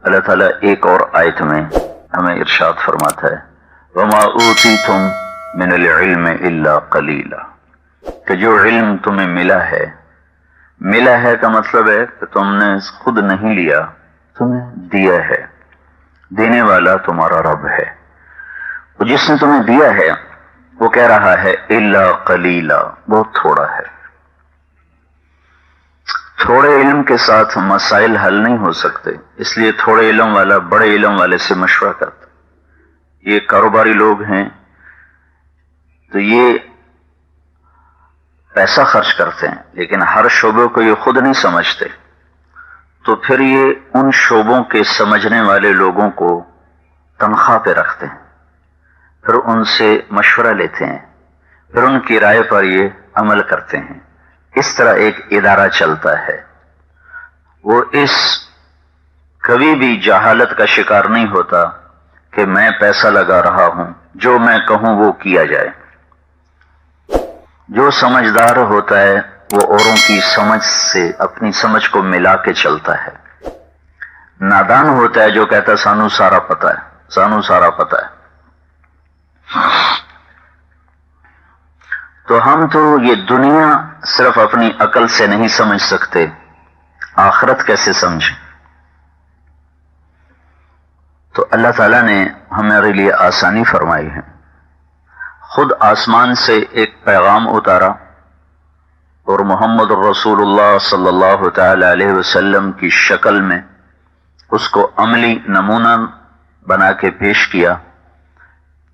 اللہ تعالیٰ ایک اور آیت میں ہمیں ارشاد فرماتا ہے وَمَا أُوتِيتُم مِّنَ الْعِلْمِ إِلَّا قَلِيلًا، کہ جو علم تمہیں ملا ہے کا مطلب ہے کہ تم نے خود نہیں لیا، تمہیں دیا ہے، دینے والا تمہارا رب ہے، اور جس نے تمہیں دیا ہے وہ کہہ رہا ہے الا قلیلا، بہت تھوڑا ہے۔ تھوڑے علم کے ساتھ مسائل حل نہیں ہو سکتے، اس لیے تھوڑے علم والا بڑے علم والے سے مشورہ کرتا۔ یہ کاروباری لوگ ہیں تو یہ پیسہ خرچ کرتے ہیں، لیکن ہر شعبے کو یہ خود نہیں سمجھتے، تو پھر یہ ان شعبوں کے سمجھنے والے لوگوں کو تنخواہ پہ رکھتے ہیں، پھر ان سے مشورہ لیتے ہیں، پھر ان کی رائے پر یہ عمل کرتے ہیں۔ اس طرح ایک ادارہ چلتا ہے۔ وہ اس کبھی بھی جہالت کا شکار نہیں ہوتا کہ میں پیسہ لگا رہا ہوں، جو میں کہوں وہ کیا جائے۔ جو سمجھدار ہوتا ہے وہ اوروں کی سمجھ سے اپنی سمجھ کو ملا کے چلتا ہے۔ نادان ہوتا ہے جو کہتا ہے سانو سارا پتہ ہے، سانو سارا پتہ ہے۔ تو ہم تو یہ دنیا صرف اپنی عقل سے نہیں سمجھ سکتے، آخرت کیسے سمجھیں؟ تو اللہ تعالیٰ نے ہمارے لیے آسانی فرمائی ہے، خود آسمان سے ایک پیغام اتارا اور محمد رسول اللہ صلی اللہ تعالی علیہ وسلم کی شکل میں اس کو عملی نمونہ بنا کے پیش کیا،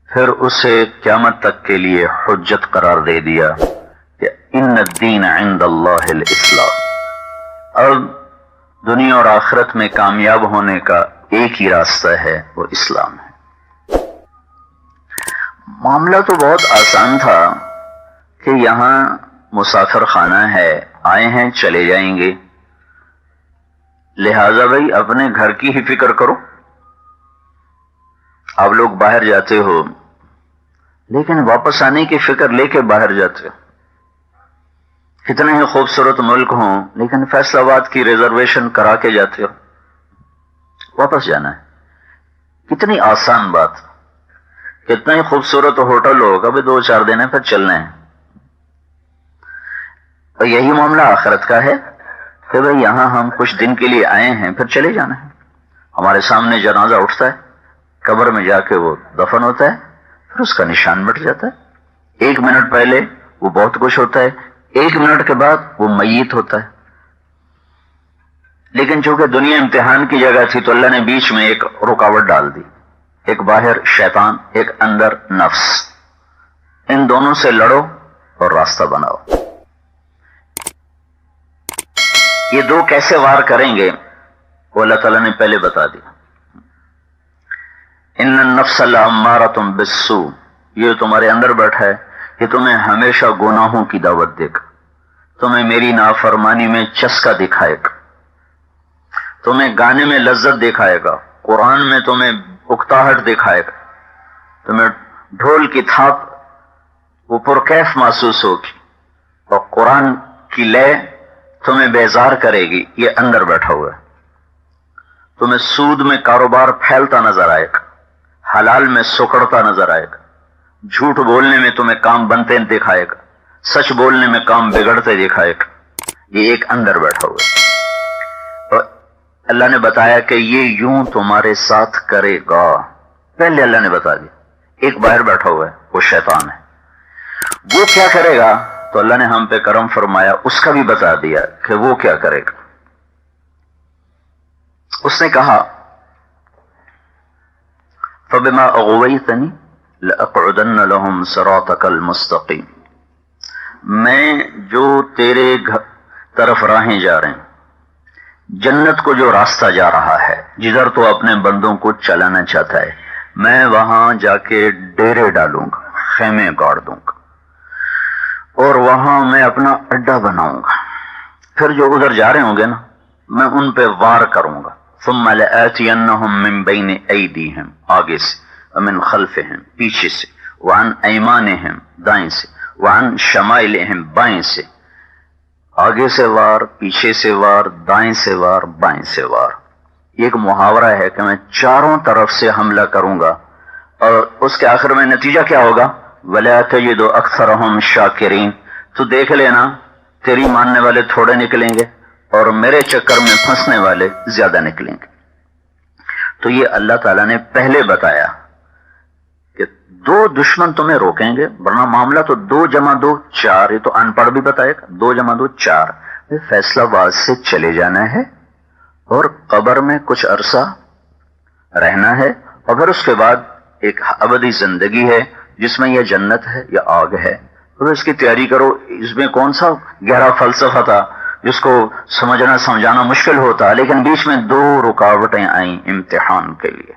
پھر اسے قیامت تک کے لیے حجت قرار دے دیا کہ ان الدین عند اللہ الاسلام۔ اب دنیا اور آخرت میں کامیاب ہونے کا ایک ہی راستہ ہے، وہ اسلام ہے۔ معاملہ تو بہت آسان تھا کہ یہاں مسافر خانہ ہے، آئے ہیں چلے جائیں گے، لہذا بھائی اپنے گھر کی ہی فکر کرو۔ آپ لوگ باہر جاتے ہو لیکن واپس آنے کی فکر لے کے باہر جاتے ہو۔ کتنے ہی خوبصورت ملک ہوں لیکن فیصل آباد کی ریزرویشن کرا کے جاتے ہو، واپس جانا ہے۔ کتنی آسان بات، کتنا ہی خوبصورت ہوٹل ہو، کبھی 2-4 دن ہے پھر چلنا ہے۔ اور یہی معاملہ آخرت کا ہے کہ بھئی یہاں ہم کچھ دن کے لیے آئے ہیں پھر چلے جانا ہے۔ ہمارے سامنے جنازہ اٹھتا ہے، قبر میں جا کے وہ دفن ہوتا ہے، پھر اس کا نشان مٹ جاتا ہے۔ 1 منٹ پہلے وہ بہت کچھ ہوتا ہے، 1 منٹ کے بعد وہ میت ہوتا ہے۔ لیکن چونکہ دنیا امتحان کی جگہ تھی تو اللہ نے بیچ میں ایک رکاوٹ ڈال دی، ایک باہر شیطان، ایک اندر نفس، ان دونوں سے لڑو اور راستہ بناؤ۔ یہ دو کیسے وار کریں گے وہ اللہ تعالیٰ نے پہلے بتا دیا۔ ان النفس لامارۃ بالسوء، یہ تمہارے اندر بیٹھا ہے کہ تمہیں ہمیشہ گناہوں کی دعوت دے گا، تمہیں میری نافرمانی میں چسکا دکھائے گا، تمہیں گانے میں لذت دکھائے گا، قرآن میں تمہیں اکتاہٹ دکھائے گا، تمہیں ڈھول کی تھاپ وہ پرکیف محسوس ہوگی، اور قرآن کی لے تمہیں بیزار کرے گی۔ یہ اندر بیٹھا ہوا ہے۔ تمہیں سود میں کاروبار پھیلتا نظر آئے گا، حلال میں سکڑتا نظر آئے گا، جھوٹ بولنے میں تمہیں کام بنتے دکھائے گا، سچ بولنے میں کام بگڑتے دکھائے گا۔ یہ ایک اندر بیٹھا ہوا ہے، اور اللہ نے بتایا کہ یہ یوں تمہارے ساتھ کرے گا۔ پہلے اللہ نے بتا دیا۔ ایک باہر بیٹھا ہوا ہے، وہ شیطان ہے، وہ کیا کرے گا؟ تو اللہ نے ہم پہ کرم فرمایا، اس کا بھی بتا دیا کہ وہ کیا کرے گا۔ اس نے کہا فَبِمَا أَغْوَيْتَنِي لَأَقْعُدَنَّ لَهُمْ صِرَاطَكَ الْمُسْتَقِيمَ، میں جو تیرے طرف راہیں جا رہے ہیں، جنت کو جو راستہ جا رہا ہے، جدھر تو اپنے بندوں کو چلانا چاہتا ہے، میں وہاں جا کے ڈیرے ڈالوں گا، خیمے گاڑ دوں گا، اور وہاں میں اپنا اڈا بناؤں گا۔ پھر جو ادھر جا رہے ہوں گے نا، میں ان پہ وار کروں گا۔ ثم لآتینہم من بین ایدیہم، آگے سے، ومن خلفہم، پیچھے سے، وعن ایمانہم، دائیں سے، وعن شمائلہم، بائیں سے۔ آگے سے وار، پیچھے سے وار، دائیں سے وار، بائیں سے وار۔ یہ ایک محاورہ ہے کہ میں چاروں طرف سے حملہ کروں گا، اور اس کے آخر میں نتیجہ کیا ہوگا؟ وَلَا تَجِدُ أَكْثَرَهُمْ شَاكِرِينَ، تو دیکھ لینا تیری ماننے والے تھوڑے نکلیں گے اور میرے چکر میں پھنسنے والے زیادہ نکلیں گے۔ تو یہ اللہ تعالیٰ نے پہلے بتایا کہ دو دشمن تمہیں روکیں گے، ورنہ معاملہ تو 2 + 2 4، یہ تو ان پڑھ بھی بتائے گا، 2 + 2 4۔ فیصلہ باز سے چلے جانا ہے اور قبر میں کچھ عرصہ رہنا ہے، اور پھر اس کے بعد ایک ابدی زندگی ہے جس میں یہ جنت ہے یا آگ ہے۔ تو اس کی تیاری کرو۔ اس میں کون سا گہرا فلسفہ تھا جس کو سمجھنا سمجھانا مشکل ہوتا، لیکن بیچ میں 2 رکاوٹیں آئیں امتحان کے لیے۔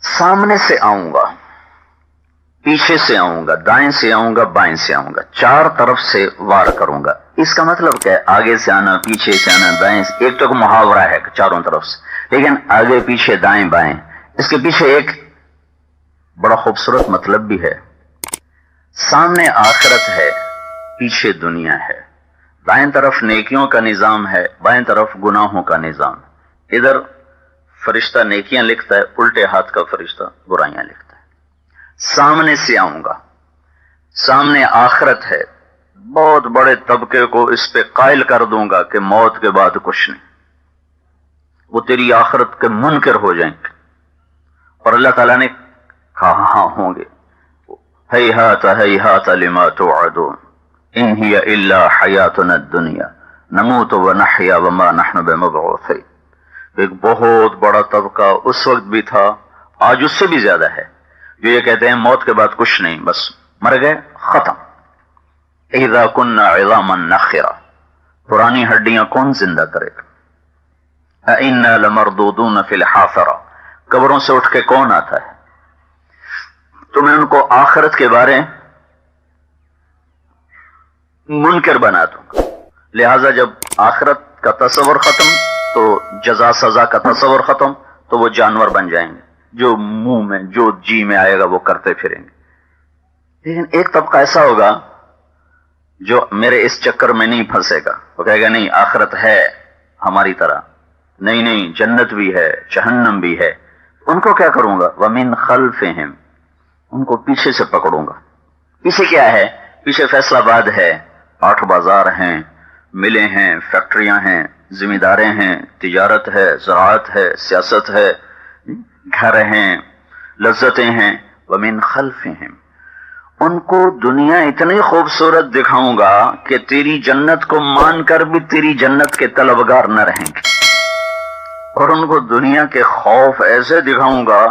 سامنے سے آؤں گا، پیچھے سے آؤں گا، دائیں سے آؤں گا، بائیں سے آؤں گا، 4 طرف سے وار کروں گا۔ اس کا مطلب کیا ہے؟ آگے سے آنا، پیچھے سے آنا، دائیں سے۔ ایک تو محاورہ ہے چاروں طرف سے، لیکن آگے پیچھے دائیں بائیں، اس کے پیچھے ایک بڑا خوبصورت مطلب بھی ہے۔ سامنے آخرت ہے، پیچھے دنیا ہے، دائیں طرف نیکیوں کا نظام ہے، بائیں طرف گناہوں کا نظام۔ ادھر فرشتہ نیکیاں لکھتا ہے، الٹے ہاتھ کا فرشتہ برائیاں لکھتا ہے۔ سامنے سے آؤں گا، سامنے آخرت ہے، بہت بڑے طبقے کو اس پہ قائل کر دوں گا کہ موت کے بعد کچھ نہیں، وہ تیری آخرت کے منکر ہو جائیں گے۔ اور اللہ تعالیٰ نے کہا ہاں ہوں گے، ہیہات ہیہات لما توعدون ان ہی الا حیاتنا الدنیا نموت ونحیا وما نحن بمبعوثین۔ ایک بہت بڑا طبقہ اس وقت بھی تھا، آج اس سے بھی زیادہ ہے، جو یہ کہتے ہیں موت کے بعد کچھ نہیں، بس مر گئے ختم۔ اذا كنا عظاما نخرا، پرانی ہڈیاں کون زندہ کرے گا؟ انا لمردودون فی الحافرہ، قبروں سے اٹھ کے کون آتا ہے؟ تو میں ان کو آخرت کے بارے منکر بنا دوں گا۔ لہذا جب آخرت کا تصور ختم تو جزا سزا کا تصور ختم، تو وہ جانور بن جائیں گے، جو منہ میں جو جی میں آئے گا وہ کرتے پھریں گے۔ لیکن ایک طبقہ ایسا ہوگا جو میرے اس چکر میں نہیں پھنسے گا، وہ کہے گا نہیں آخرت ہے ہماری طرح، نہیں جنت بھی ہے جہنم بھی ہے۔ ان کو کیا کروں گا؟ وَمِنْ خَلْفِهِمْ، ان کو پیچھے سے پکڑوں گا۔ پیچھے کیا ہے؟ پیچھے فیصلہ باد ہے، 8 بازار ہیں، ملیں ہیں، فیکٹریاں ہیں، ذمہ داریں ہیں، تجارت ہے، زراعت ہے، سیاست ہے، گھر ہیں، لذتیں ہیں۔ وَمِنْ خَلْفِهِمْ، ان کو دنیا اتنی خوبصورت دکھاؤں گا کہ تیری جنت کو مان کر بھی تیری جنت کے طلبگار نہ رہیں گے، اور ان کو دنیا کے خوف ایسے دکھاؤں گا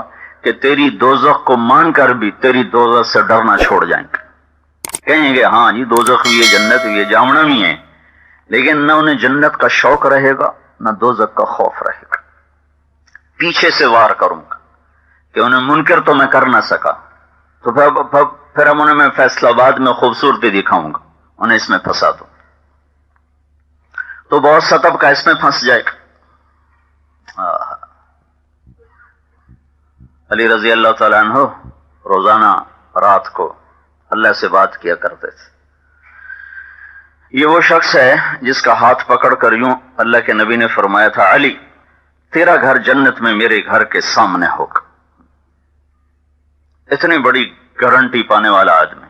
کہ تیری دوزخ کو مان کر بھی تیری دوزخ سے ڈرنا چھوڑ جائیں گے۔ کہیں گے ہاں جی دوزخ بھی ہے، جنت بھی ہے، جامنا بھی ہے، لیکن نہ انہیں جنت کا شوق رہے گا نہ دوزخ کا خوف رہے گا۔ پیچھے سے وار کروں گا کہ انہیں منکر تو میں کر نہ سکا، تو پھر ہم انہیں میں فیصلہ باد میں خوبصورتی دکھاؤں گا، انہیں اس میں پھنسا دوں، تو بہت سا طبقہ اس میں پھنس جائے گا۔ علی رضی اللہ تعالیٰ عنہ روزانہ رات کو اللہ سے بات کیا کرتے تھے۔ یہ وہ شخص ہے جس کا ہاتھ پکڑ کر یوں اللہ کے نبی نے فرمایا تھا، علی تیرا گھر جنت میں میرے گھر کے سامنے ہوگا۔ اتنی بڑی گارنٹی پانے والا آدمی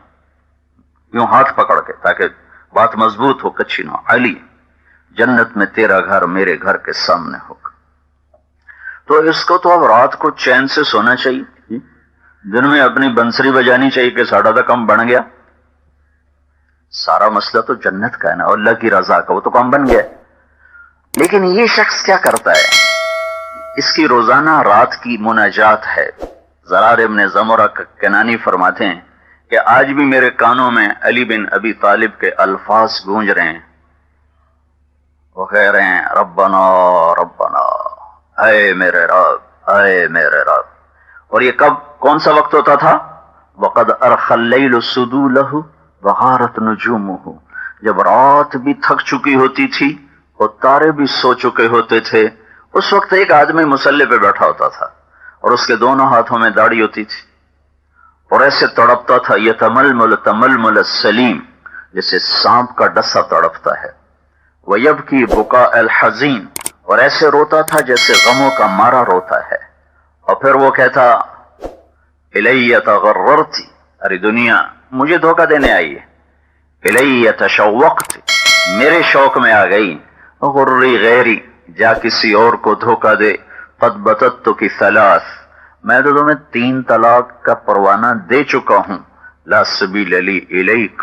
یوں ہاتھ پکڑ کے، تاکہ بات مضبوط ہو، کچھی نہ ہو، علی جنت میں تیرا گھر میرے گھر کے سامنے ہوگا۔ تو اس کو تو اب رات کو چین سے سونا چاہیے، دن میں اپنی بنسری بجانی چاہیے کہ ساڑھا تو کم بن گیا۔ سارا مسئلہ تو جنت کا ہے نا، اور اللہ کی رضا کا، وہ تو کم بن گیا۔ لیکن یہ شخص کیا کرتا ہے؟ اس کی روزانہ رات کی مناجات ہے۔ زرار ابن زمرہ کنانی فرماتے ہیں کہ آج بھی میرے کانوں میں علی بن ابی طالب کے الفاظ گونج رہے ہیں، وہ کہہ رہے ہیں ربنا ربنا، اے میرے رب، اے میرے رب۔ اور یہ کون سا وقت ہوتا تھا؟ وقد ارخى الليل سدوله وغارت نجومه، جب رات بھی تھک چکی ہوتی تھی اور تارے بھی سو چکے ہوتے تھے۔ اس وقت ایک آدمی مصلی پہ بیٹھا ہوتا تھا اور اس کے دونوں ہاتھوں میں داڑھی ہوتی تھی، اور ایسے تڑپتا تھا یتململ تململ السلیم، جیسے سانپ کا ڈسا تڑپتا ہے۔ وَيَبْكِي بُكَاءَ الْحَزِينَ، اور ایسے روتا تھا جیسے غموں کا مارا روتا ہے. اور پھر وہ کہتا الیہ تغررتی، ارے دنیا مجھے دھوکہ دینے آئی ہے. الیہ تشوقت، میرے شوق میں آ گئی. غری غیری، جا کسی اور کو دھوکہ دے. قد بتت کی ثلاث، میں تو تمہیں 3 طلاق کا پروانہ دے چکا ہوں. لا سبیل لی الیک،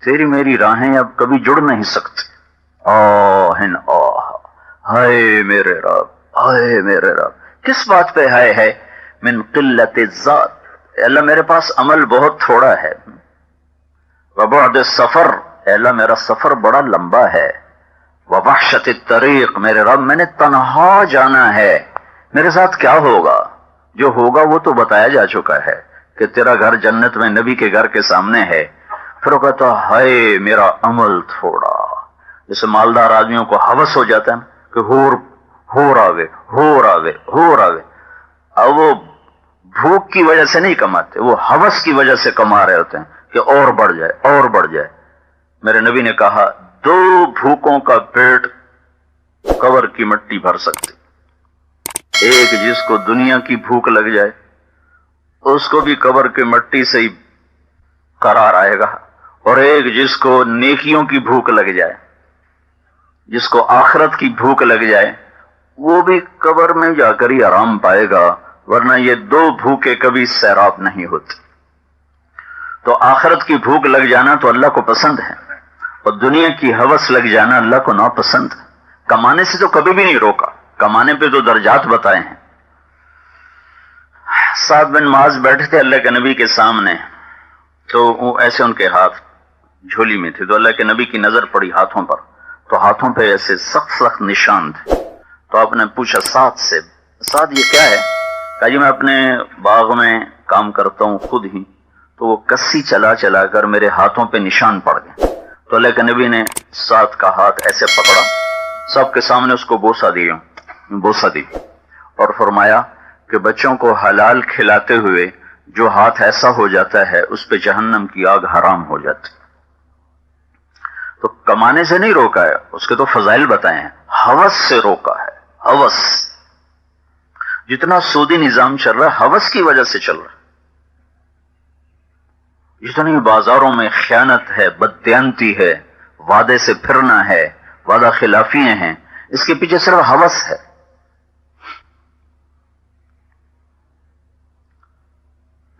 تیری میری راہیں اب کبھی جڑ نہیں سکتی. آہن آہ، ہائے میرے رب، ہائے میرے رب. کس بات پہ ہائے ہے؟ من قلت الذات، اے اللہ میرے پاس عمل بہت تھوڑا ہے. وبعد السفر، اے اللہ میرا سفر بڑا لمبا ہے. ووحشت الطریق، میرے رب میں نے تنہا جانا ہے. میرے ساتھ کیا ہوگا؟ جو ہوگا وہ تو بتایا جا چکا ہے کہ تیرا گھر جنت میں نبی کے گھر کے سامنے ہے. پھر وہ کہتا ہائے میرا عمل تھوڑا. جیسے مالدار آدمیوں کو ہوس ہو جاتا ہے کہ ہو راوے. اب وہ بھوک کی وجہ سے نہیں کماتے، وہ ہوس کی وجہ سے کما رہے ہوتے ہیں کہ اور بڑھ جائے اور بڑھ جائے. میرے نبی نے کہا 2 بھوکوں کا پیٹ قبر کی مٹی بھر سکتی. ایک جس کو دنیا کی بھوک لگ جائے اس کو بھی قبر کی مٹی سے ہی قرار آئے گا، اور ایک جس کو نیکیوں کی بھوک لگ جائے، جس کو آخرت کی بھوک لگ جائے، وہ بھی قبر میں جا کر ہی آرام پائے گا. ورنہ یہ 2 بھوکے کبھی سیراب نہیں ہوتے. تو آخرت کی بھوک لگ جانا تو اللہ کو پسند ہے، اور دنیا کی ہوس لگ جانا اللہ کو ناپسند ہے. کمانے سے تو کبھی بھی نہیں روکا، کمانے پہ تو درجات بتائے ہیں. سعد بن معاذ بیٹھے تھے اللہ کے نبی کے سامنے، تو وہ ایسے ان کے ہاتھ جھولی میں تھے، تو اللہ کے نبی کی نظر پڑی ہاتھوں پر، تو ہاتھوں پہ ایسے سخت نشان تھے. تو آپ نے پوچھا سعد سے، سعد یہ کیا ہے؟ کہا جی میں اپنے باغ میں کام کرتا ہوں خود ہی، تو وہ کسی چلا کر میرے ہاتھوں پہ نشان پڑ گئے. تو اللہ کے نبی نے سعد کا ہاتھ ایسے پکڑا، سب کے سامنے اس کو بوسہ دی اور فرمایا کہ بچوں کو حلال کھلاتے ہوئے جو ہاتھ ایسا ہو جاتا ہے اس پہ جہنم کی آگ حرام ہو جاتی. تو کمانے سے نہیں روکا ہے، اس کے تو فضائل بتائے ہیں. ہوس سے روکا ہے. ہوس، جتنا سودی نظام چل رہا ہے ہوس کی وجہ سے چل رہا ہے. جتنی بازاروں میں خیانت ہے، بددیانتی ہے، وعدے سے پھرنا ہے، وعدہ خلافیاں ہیں، اس کے پیچھے صرف ہوس ہے.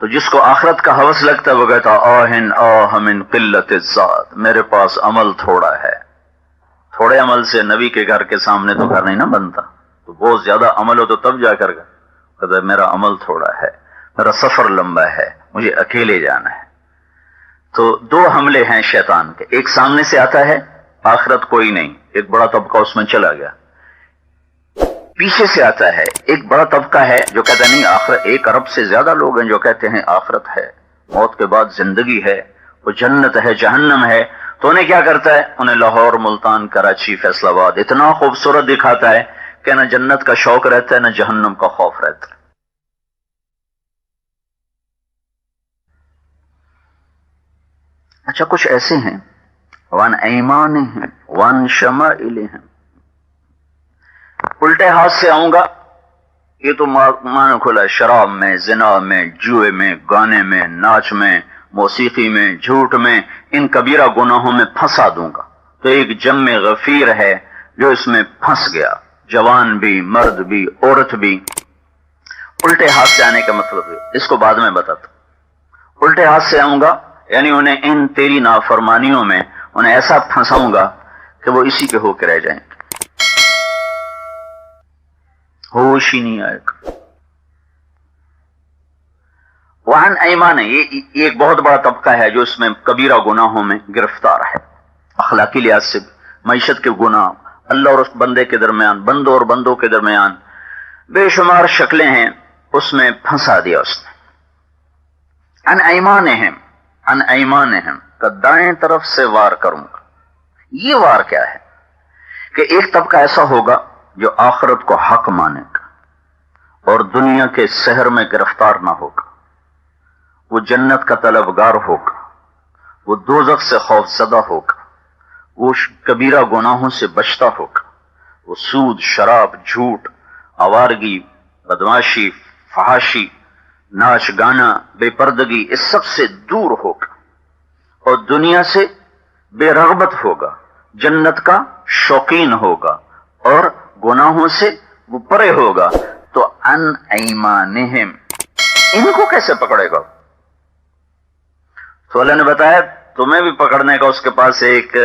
تو جس کو آخرت کا ہوس لگتا ہے وہ کہتا آہن آہ من قلت الذات، میرے پاس عمل تھوڑا ہے. تھوڑے عمل سے نبی کے گھر کے سامنے تو گھر نہیں نہ بنتا. تو بہت زیادہ عمل ہو تو تب جا کر کہتا ہے میرا عمل تھوڑا ہے، میرا سفر لمبا ہے، مجھے اکیلے جانا ہے. تو 2 حملے ہیں شیطان کے. ایک سامنے سے آتا ہے آخرت کوئی نہیں، ایک بڑا طبقہ اس میں چلا گیا. پیچھے سے آتا ہے ایک بڑا طبقہ ہے جو کہتا ہے نہیں آخرت، 1 ارب سے زیادہ لوگ ہیں جو کہتے ہیں آخرت ہے، موت کے بعد زندگی ہے، وہ جنت ہے جہنم ہے. تو انہیں کیا کرتا ہے؟ انہیں لاہور، ملتان، کراچی، فیصل آباد اتنا خوبصورت دکھاتا ہے کہ نہ جنت کا شوق رہتا ہے نہ جہنم کا خوف رہتا ہے. اچھا کچھ ایسے ہیں وان ایمان ہیں وان شمائل ہیں، الٹے ہاتھ سے آؤں گا، یہ تو مان کھلا، شراب میں، زنا میں، جوئے میں، گانے میں، ناچ میں، موسیقی میں، جھوٹ میں، ان کبیرہ گناہوں میں پھنسا دوں گا. تو ایک جم غفیر ہے جو اس میں پھنس گیا، جوان بھی، مرد بھی، عورت بھی. الٹے ہاتھ سے آنے کا مطلب ہے، اس کو بعد میں بتاتا. الٹے ہاتھ سے آؤں گا یعنی انہیں ان تیری نافرمانیوں میں انہیں ایسا پھنساؤں گا کہ وہ اسی کے ہو کے رہ جائیں، ہوش ہی نہیں آئے گا. وہاں ایمان ہے، یہ ایک بہت بڑا طبقہ ہے جو اس میں کبیرہ گناہوں میں گرفتار ہے، اخلاقی لحاظ سے، معیشت کے گناہ، اللہ اور اس بندے کے درمیان، بندوں اور بندوں کے درمیان بے شمار شکلیں ہیں، اس میں پھنسا دیا اس نے. ان ایمانہم کا دائیں طرف سے وار کروں گا. یہ وار کیا ہے کہ ایک طبقہ ایسا ہوگا جو آخرت کو حق مانے گا اور دنیا کے سحر میں گرفتار نہ ہوگا، وہ جنت کا طلبگار ہوگا، وہ دوزخ سے خوف زدہ ہوگا، وہ کبیرہ گناہوں سے بچتا ہوگا، وہ سود، شراب، جھوٹ، آوارگی، بدماشی، فحاشی، ناچ گانا، بے پردگی، اس سب سے دور ہوگا اور دنیا سے بے رغبت ہوگا، جنت کا شوقین ہوگا اور گناہوں سے وہ پرے ہوگا. تو ان ایمانہم، ان کو کیسے پکڑے گا؟ تو اللہ نے بتایا تمہیں بھی پکڑنے کا اس کے پاس ایک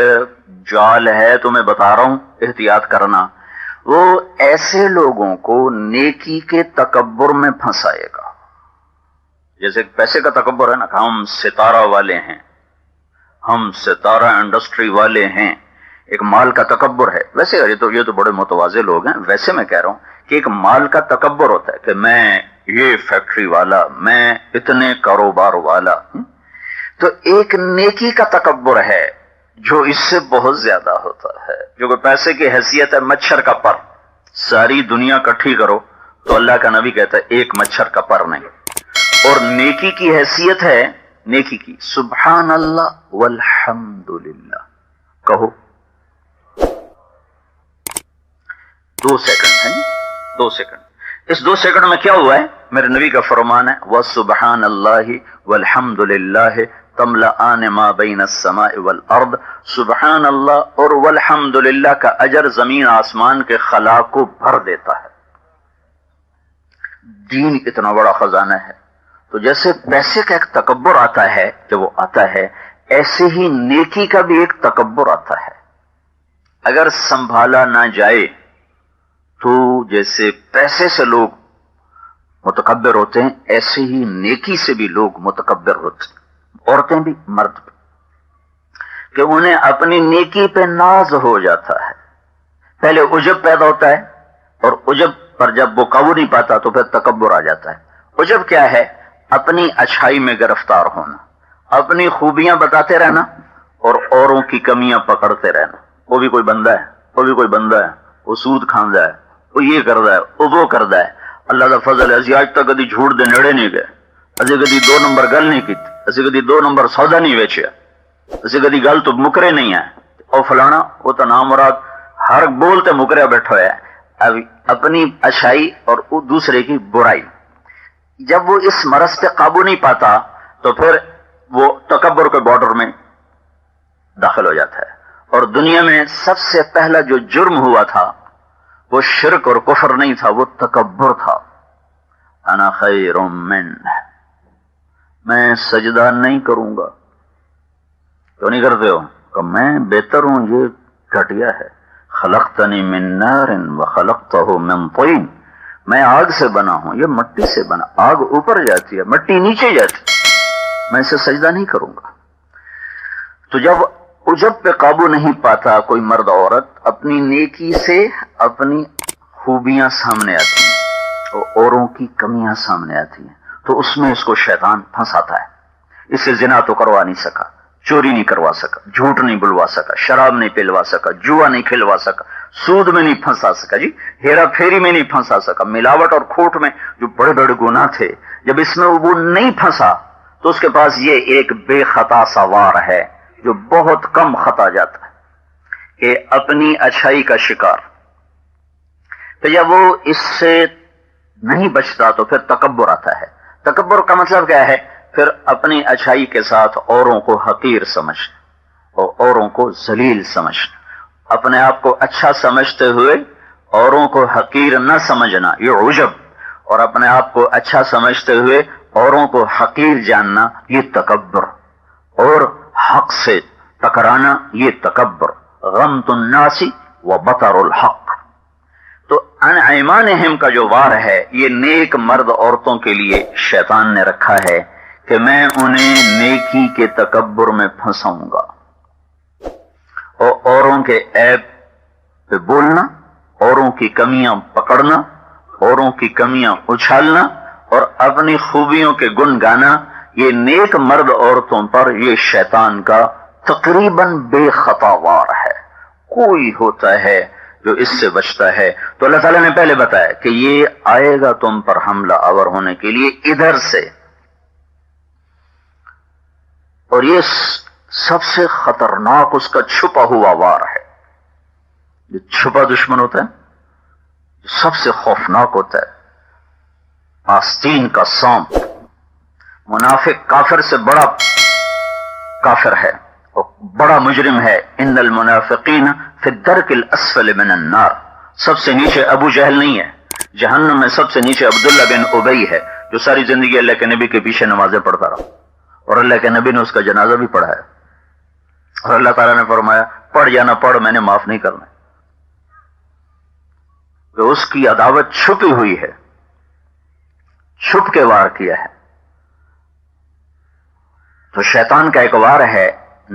جال ہے، تمہیں بتا رہا ہوں، احتیاط کرنا. وہ ایسے لوگوں کو نیکی کے تکبر میں پھنسائے گا. جیسے پیسے کا تکبر ہے نا، کہ ہم ستارہ والے ہیں، ہم ستارہ انڈسٹری والے ہیں، ایک مال کا تکبر ہے. ویسے یہ تو بڑے متواضع لوگ ہیں. ویسے میں کہہ رہا ہوں کہ ایک مال کا تکبر ہوتا ہے کہ میں یہ فیکٹری والا، میں اتنے کاروبار والا. تو ایک نیکی کا تکبر ہے جو اس سے بہت زیادہ ہوتا ہے، جو کہ پیسے کی حیثیت ہے مچھر کا پر. ساری دنیا کٹھی کرو تو اللہ کا نبی کہتا ہے ایک مچھر کا پر نہیں. اور نیکی کی حیثیت ہے، نیکی کی سبحان اللہ والحمد للہ کہو. 2 سیکنڈ ہے، 2 سیکنڈ. اس 2 سیکنڈ میں کیا ہوا ہے؟ میرے نبی کا فرمان ہے وَسُبْحَانَ اللَّهِ وَالْحَمْدُ لِلَّهِ تَمْلَآنِ مَا بَيْنَ السَّمَاءِ وَالْأَرْضِ. سبحان اللہ اور والحمد للہ کا اجر زمین آسمان کے خلا کو بھر دیتا ہے. دین اتنا بڑا خزانہ ہے. تو جیسے پیسے کا ایک تکبر آتا ہے جب وہ آتا ہے، ایسے ہی نیکی کا بھی ایک تکبر آتا ہے. اگر سنبھالا نہ جائے تو جیسے پیسے سے لوگ متکبر ہوتے ہیں، ایسے ہی نیکی سے بھی لوگ متکبر ہوتے ہیں، عورتیں بھی مرد بھی، کہ انہیں اپنی نیکی پہ ناز ہو جاتا ہے. پہلے عجب پیدا ہوتا ہے اور عجب پر جب وہ قابو نہیں پاتا تو پھر تکبر آ جاتا ہے. عجب کیا ہے؟ اپنی اچھائی میں گرفتار ہونا، اپنی خوبیاں بتاتے رہنا اور اوروں کی کمیاں پکڑتے رہنا. وہ بھی کوئی بندہ ہے، وہ بھی کوئی بندہ ہے، وہ سود کھاندا ہے، وہ یہ کردا ہے، وہ کردا ہے. اللہ کا فضل ہے، اسی آج تک کدی جھوٹ دے نیڑے نہیں گئے، اسی کدی 2 نمبر گل نہیں کی، اسی کدی 2 نمبر سودا نہیں ویچیا، اسی کدی گل تو مکرے نہیں ہے. اور فلانا وہ تو نام مراد ہر بولتے مکریا بیٹھا ہے. اب اپنی اچھائی اور دوسرے کی برائی، جب وہ اس مرض پہ قابو نہیں پاتا تو پھر وہ تکبر کے بارڈر میں داخل ہو جاتا ہے. اور دنیا میں سب سے پہلا جو جرم ہوا تھا وہ شرک اور کفر نہیں تھا، وہ تکبر تھا. انا خیر منہ، میں سجدہ نہیں کروں گا. کیوں نہیں کرتے ہو؟ کہ میں بہتر ہوں، یہ گھٹیا ہے. خلقتنی من نار وخلقتہ من طین، میں آگ سے بنا ہوں، یہ مٹی سے بنا. آگ اوپر جاتی ہے، مٹی نیچے جاتی، میں اسے سجدہ نہیں کروں گا. تو جب عجب پہ قابو نہیں پاتا کوئی مرد عورت، اپنی نیکی سے اپنی خوبیاں سامنے آتی ہیں اور اوروں کی کمیاں سامنے آتی ہیں، تو اس میں اس کو شیطان پھنساتا ہے. اس سے زنا تو کروا نہیں سکا، چوری نہیں کروا سکا، جھوٹ نہیں بلوا سکا، شراب نہیں پلوا سکا، جوا نہیں کھلوا سکا، سود میں نہیں پھنسا سکا، جی ہیرا پھیری میں نہیں پھنسا سکا، ملاوٹ اور کھوٹ میں جو بڑے بڑے گناہ تھے، جب اس میں وہ نہیں پھنسا تو اس کے پاس یہ ایک بے خطا سوار ہے جو بہت کم خطا جاتا ہے کہ اپنی اچھائی کا شکار. تو جب وہ اس سے نہیں بچتا تو پھر تکبر آتا ہے. تکبر کا مطلب کیا ہے؟ پھر اپنی اچھائی کے ساتھ اوروں کو حقیر سمجھنا اور اوروں کو ذلیل سمجھنا. اپنے آپ کو اچھا سمجھتے ہوئے اوروں کو حقیر نہ سمجھنا، یہ عجب. اور اپنے آپ کو اچھا سمجھتے ہوئے اوروں کو حقیر جاننا، یہ تکبر. اور حق سے ٹکرانا، یہ تکبر. غمط الناس وبطر الحق. تو ان ایمانہم کا جو وار ہے، یہ نیک مرد عورتوں کے لیے شیطان نے رکھا ہے کہ میں انہیں نیکی کے تکبر میں پھنساؤں گا اور اوروں کے عیب پہ بولنا، اوروں کی کمیاں پکڑنا، اوروں کی کمیاں اچھالنا اور اپنی خوبیوں کے گن گانا، یہ نیک مرد عورتوں پر یہ شیطان کا تقریباً بے خطا وار ہے. کوئی ہوتا ہے جو اس سے بچتا ہے. تو اللہ تعالیٰ نے پہلے بتایا کہ یہ آئے گا تم پر حملہ آور ہونے کے لیے ادھر سے، اور یہ سب سے خطرناک اس کا چھپا ہوا وار ہے. جو چھپا دشمن ہوتا ہے، جو سب سے خوفناک ہوتا ہے، آستین کا سانپ، منافق کافر سے بڑا کافر ہے اور بڑا مجرم ہے. ان المنافقین فی الدرک الاسفل من النار. سب سے نیچے ابو جہل نہیں ہے، جہنم میں سب سے نیچے عبداللہ بن ابی ہے، جو ساری زندگی اللہ کے نبی کے پیچھے نمازیں پڑھتا رہا اور اللہ کے نبی نے اس کا جنازہ بھی پڑھا ہے، اور اللہ تعالیٰ نے فرمایا پڑھ یا نہ پڑھ میں نے معاف نہیں کرنا. تو اس کی عداوت چھپی ہوئی ہے، چھپ کے وار کیا ہے. تو شیطان کا ایک وار ہے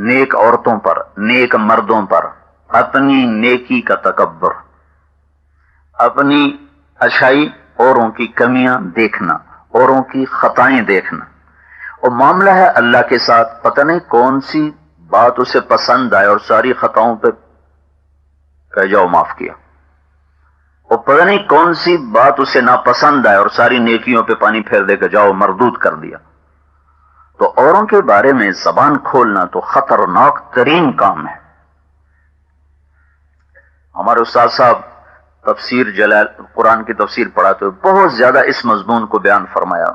نیک عورتوں پر، نیک مردوں پر، اپنی نیکی کا تکبر، اپنی اچھائی اوروں کی کمیاں دیکھنا، اوروں کی خطائیں دیکھنا. اور معاملہ ہے اللہ کے ساتھ، پتہ نہیں کون سی بات اسے پسند آئے اور ساری خطاؤں پہ کہہ جاؤ معاف کیا، اور پتہ نہیں کون سی بات اسے ناپسند آئے اور ساری نیکیوں پہ پانی پھیر دے کہ جاؤ مردود کر دیا. تو اوروں کے بارے میں زبان کھولنا تو خطرناک ترین کام ہے. ہمارے استاد صاحب تفسیر جلال قرآن کی تفسیر پڑھاتے ہوئے بہت زیادہ اس مضمون کو بیان فرمایا،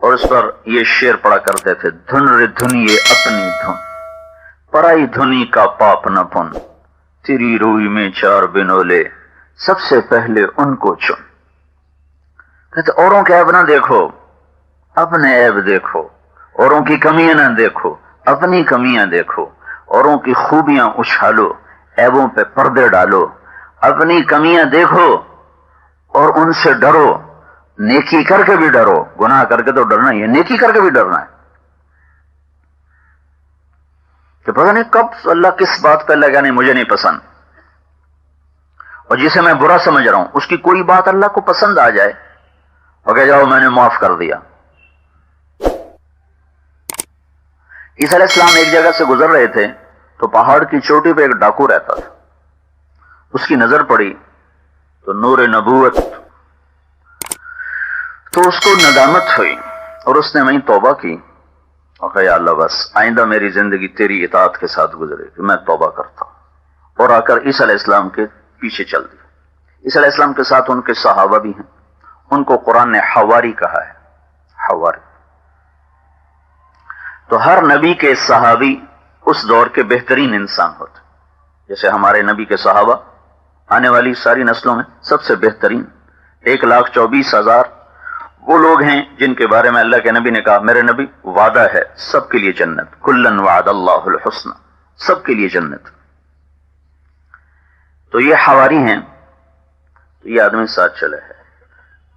اور اس پر یہ شعر پڑھا کرتے تھے: دھن رے دھنیے اپنی دھن، پرائی دھنی کا پاپ نہ پن، تیری روئی میں چار بنولے، سب سے پہلے ان کو چن. کہتے اوروں کے عیب نہ دیکھو، اپنے عیب دیکھو. اوروں کی کمیاں نہ دیکھو، اپنی کمیاں دیکھو. اوروں کی خوبیاں اچھالو، عیبوں پہ پردے ڈالو. اپنی کمیاں دیکھو اور ان سے ڈرو. نیکی کر کے بھی ڈرو، گناہ کر کے تو ڈرنا ہی ہے، نیکی کر کے بھی ڈرنا ہے کہ پتہ نہیں کب اللہ کس بات پہ لگا نہیں مجھے نہیں پسند، اور جسے میں برا سمجھ رہا ہوں اس کی کوئی بات اللہ کو پسند آ جائے اور کہ جاؤ میں نے معاف کر دیا. عیسیٰ علیہ السلام ایک جگہ سے گزر رہے تھے تو پہاڑ کی چوٹی پہ ایک ڈاکو رہتا تھا. اس کی نظر پڑی تو نور نبوت، تو اس کو ندامت ہوئی اور اس نے وہیں توبہ کی اور کہا یا اللہ بس آئندہ میری زندگی تیری اطاعت کے ساتھ گزرے کہ میں توبہ کرتا ہوں. اور آ کر عیسیٰ علیہ السلام کے پیچھے چل دی. عیسیٰ علیہ السلام کے ساتھ ان کے صحابہ بھی ہیں، ان کو قرآن نے حواری کہا ہے. حواری تو ہر نبی کے صحابی اس دور کے بہترین انسان ہوتے، جیسے ہمارے نبی کے صحابہ آنے والی ساری نسلوں میں سب سے بہترین 1,24,000 وہ لوگ ہیں جن کے بارے میں اللہ کے نبی نے کہا میرے نبی وعدہ ہے سب کے لیے جنت، کلن وعد اللہ الحسنى، سب کے لیے جنت. تو یہ حواری ہیں. تو یہ آدمی ساتھ چلے ہے.